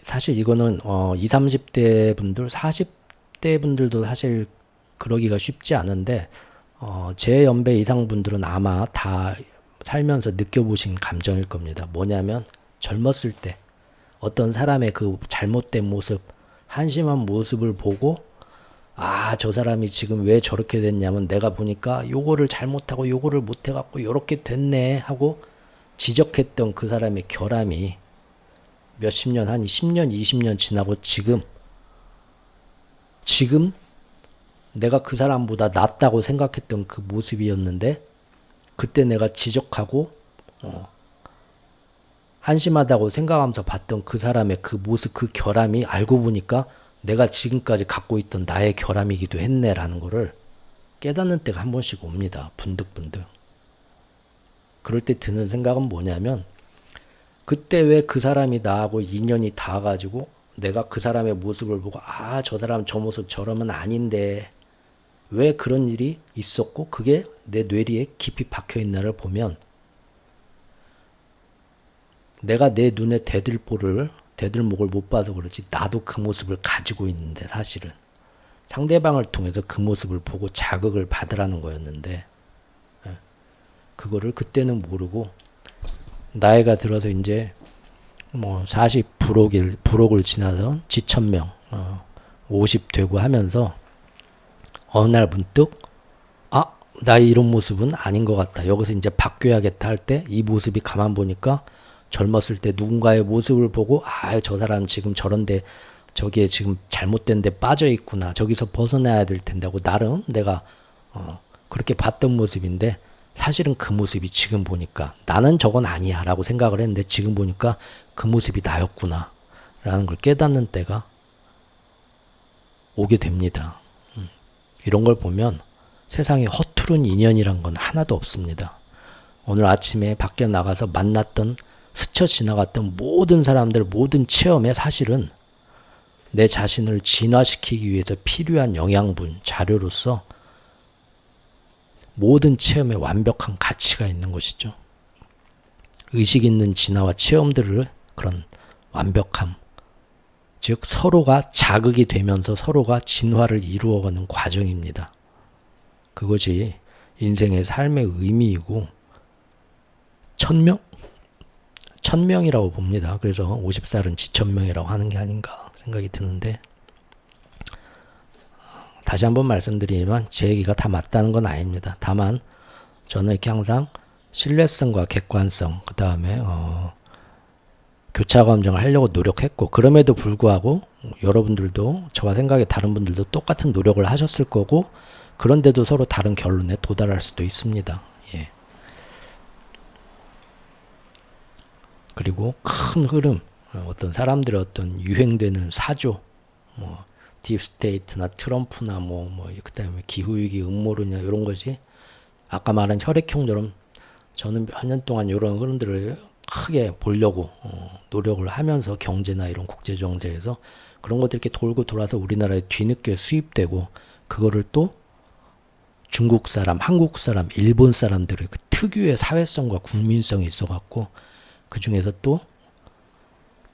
사실 이거는 20, 30대 분들, 40대 분들도 사실 그러기가 쉽지 않은데 제 연배 이상 분들은 아마 다 살면서 느껴보신 감정일 겁니다. 뭐냐면 젊었을 때 어떤 사람의 그 잘못된 모습, 한심한 모습을 보고 저 사람이 지금 왜 저렇게 됐냐면 내가 보니까 요거를 잘못하고 요거를 못해갖고 요렇게 됐네 하고 지적했던 그 사람의 결함이 몇십 년, 한 10년, 20년 지나고 지금 내가 그 사람보다 낫다고 생각했던 그 모습이었는데 그때 내가 지적하고 한심하다고 생각하면서 봤던 그 사람의 그 모습, 그 결함이 알고 보니까 내가 지금까지 갖고 있던 나의 결함이기도 했네라는 거를 깨닫는 때가 한 번씩 옵니다. 분득분득. 그럴 때 드는 생각은 뭐냐면 그때 왜 그 사람이 나하고 인연이 닿아가지고 내가 그 사람의 모습을 보고 저 사람 저 모습 저러면 아닌데 왜 그런 일이 있었고 그게 내 뇌리에 깊이 박혀있나를 보면 내가 내 눈에 대들목을 못 봐서 그렇지 나도 그 모습을 가지고 있는데 사실은 상대방을 통해서 그 모습을 보고 자극을 받으라는 거였는데 그거를 그때는 모르고 나이가 들어서 이제 40 불혹을 지나서 지천명 50 되고 하면서 어느 날 문득 나 이런 모습은 아닌 것 같다. 여기서 이제 바뀌어야겠다 할 때 이 모습이 가만 보니까 젊었을 때 누군가의 모습을 보고 저 사람 지금 저런데 저기에 지금 잘못된 데 빠져 있구나. 저기서 벗어나야 될 텐데 하고 나름 내가 그렇게 봤던 모습인데 사실은 그 모습이 지금 보니까 나는 저건 아니야 라고 생각을 했는데 지금 보니까 그 모습이 나였구나 라는 걸 깨닫는 때가 오게 됩니다. 이런 걸 보면 세상에 허투른 인연이란 건 하나도 없습니다. 오늘 아침에 밖에 나가서 만났던 스쳐 지나갔던 모든 사람들 모든 체험에 사실은 내 자신을 진화시키기 위해서 필요한 영양분 자료로서 모든 체험에 완벽한 가치가 있는 것이죠. 의식 있는 진화와 체험들을 그런 완벽함 즉 서로가 자극이 되면서 서로가 진화를 이루어가는 과정입니다. 그것이 인생의 삶의 의미이고 천명이라고 봅니다. 그래서 50살은 지천명이라고 하는 게 아닌가 생각이 드는데 다시 한번 말씀드리지만 제 얘기가 다 맞다는 건 아닙니다. 다만 저는 이렇게 항상 신뢰성과 객관성 그 다음에 교차 검증을 하려고 노력했고 그럼에도 불구하고 여러분들도 저와 생각이 다른 분들도 똑같은 노력을 하셨을 거고 그런데도 서로 다른 결론에 도달할 수도 있습니다. 예. 그리고 큰 흐름 어떤 사람들의 어떤 유행되는 사조 딥스테이트나 트럼프나 그다음에 기후위기 음모론이나 이런 것이 아까 말한 혈액형처럼 저는 몇 년 동안 이런 흐름들을 크게 보려고 노력을 하면서 경제나 이런 국제 정세에서 그런 것들이 이렇게 돌고 돌아서 우리나라에 뒤늦게 수입되고 그거를 또 중국 사람, 한국 사람, 일본 사람들의 그 특유의 사회성과 국민성이 있어갖고 그 중에서 또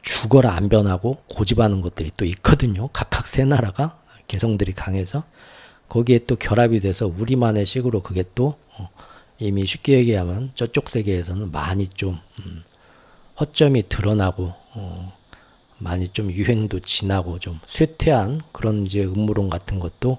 죽어라 안 변하고 고집하는 것들이 또 있거든요. 각각 세 나라가 개성들이 강해서 거기에 또 결합이 돼서 우리만의 식으로 그게 또 이미 쉽게 얘기하면 저쪽 세계에서는 많이 좀 허점이 드러나고 많이 좀 유행도 지나고 좀 쇠퇴한 그런 이제 음모론 같은 것도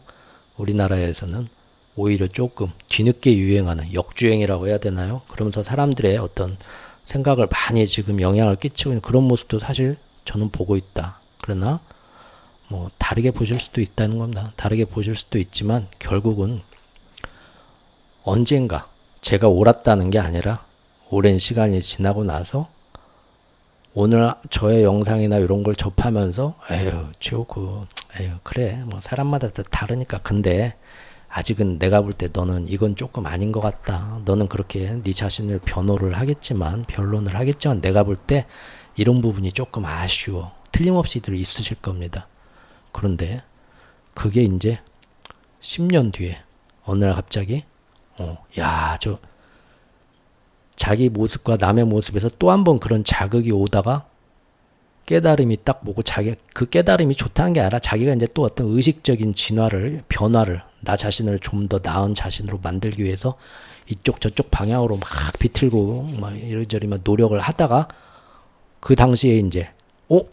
우리나라에서는 오히려 조금 뒤늦게 유행하는 역주행이라고 해야 되나요? 그러면서 사람들의 어떤 생각을 많이 지금 영향을 끼치고 있는 그런 모습도 사실 저는 보고 있다. 그러나 뭐 다르게 보실 수도 있다는 겁니다. 다르게 보실 수도 있지만 결국은 언젠가 제가 옳았다는 게 아니라 오랜 시간이 지나고 나서 오늘 저의 영상이나 이런 걸 접하면서 에휴 최호구 에휴 그래 뭐 사람마다 다 다르니까 근데 아직은 내가 볼 때 너는 이건 조금 아닌 것 같다. 너는 그렇게 네 자신을 변론을 하겠지만 내가 볼 때 이런 부분이 조금 아쉬워. 틀림없이들 있으실 겁니다. 그런데 그게 이제 10년 뒤에 어느 날 갑자기 저 자기 모습과 남의 모습에서 또 한 번 그런 자극이 오다가 깨달음이 딱 보고 그 깨달음이 좋다는 게 아니라 자기가 이제 또 어떤 의식적인 변화를 나 자신을 좀 더 나은 자신으로 만들기 위해서 이쪽 저쪽 방향으로 막 비틀고 막 이리저리 막 노력을 하다가 그 당시에 이제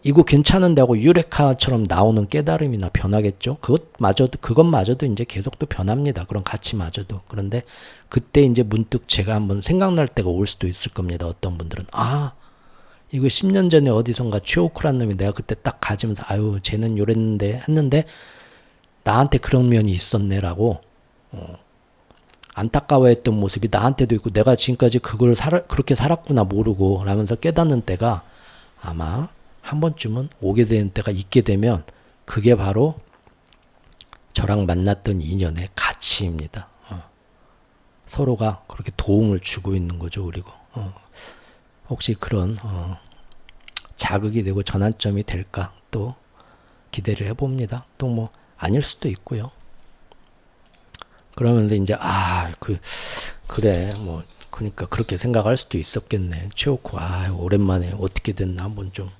이거 괜찮은데 하고 유레카처럼 나오는 깨달음이나 변하겠죠. 그것마저도 이제 계속 또 변합니다. 그런 가치마저도. 그런데 그때 이제 문득 제가 한번 생각날 때가 올 수도 있을 겁니다. 어떤 분들은 이거 10년 전에 어디선가 최호쿠란 놈이 내가 그때 딱 가지면서 아유 쟤는 요랬는데 했는데 나한테 그런 면이 있었네라고 안타까워했던 모습이 나한테도 있고 내가 지금까지 그렇게 살았구나 모르고 라면서 깨닫는 때가 아마 한 번쯤은 오게 되는 때가 있게 되면 그게 바로 저랑 만났던 인연의 가치입니다. 서로가 그렇게 도움을 주고 있는 거죠. 그리고 혹시 그런 자극이 되고 전환점이 될까 또 기대를 해봅니다. 또 뭐 아닐 수도 있고요. 그러면서 이제 그래 뭐 그러니까 그렇게 생각할 수도 있었겠네. 최호쿠 오랜만에 어떻게 됐나 한번 좀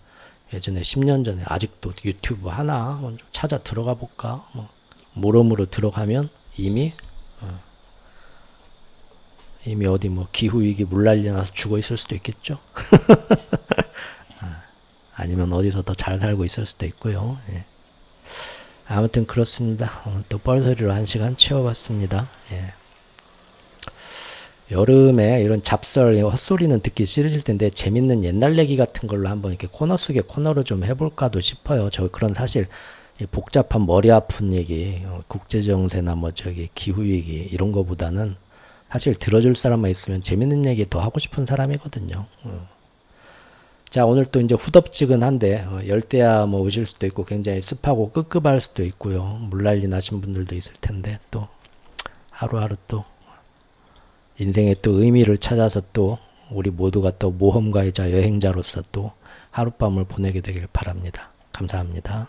예전에 10년 전에 아직도 유튜브 하나 좀 찾아 들어가 볼까 뭐 모름으로 들어가면 이미 어디 뭐 기후위기 물난리 나서 죽어 있을 수도 있겠죠. 아니면 어디서 더 잘 살고 있을 수도 있고요. 예. 아무튼 그렇습니다. 또 뻘소리로 1시간 채워봤습니다. 예. 여름에 이런 잡설, 헛소리는 듣기 싫으실 텐데 재밌는 옛날 얘기 같은 걸로 한번 이렇게 코너 속의 코너로 좀 해볼까도 싶어요. 그런 사실 복잡한 머리 아픈 얘기, 국제정세나 뭐 기후위기 이런 거보다는 사실 들어줄 사람만 있으면 재밌는 얘기 더 하고 싶은 사람이거든요. 자, 오늘 또 이제 후덥지근한데 열대야 뭐 오실 수도 있고 굉장히 습하고 끄급할 수도 있고요. 물난리 나신 분들도 있을 텐데 또 하루하루 또 인생의 또 의미를 찾아서 또 우리 모두가 또 모험가이자 여행자로서 또 하룻밤을 보내게 되길 바랍니다. 감사합니다.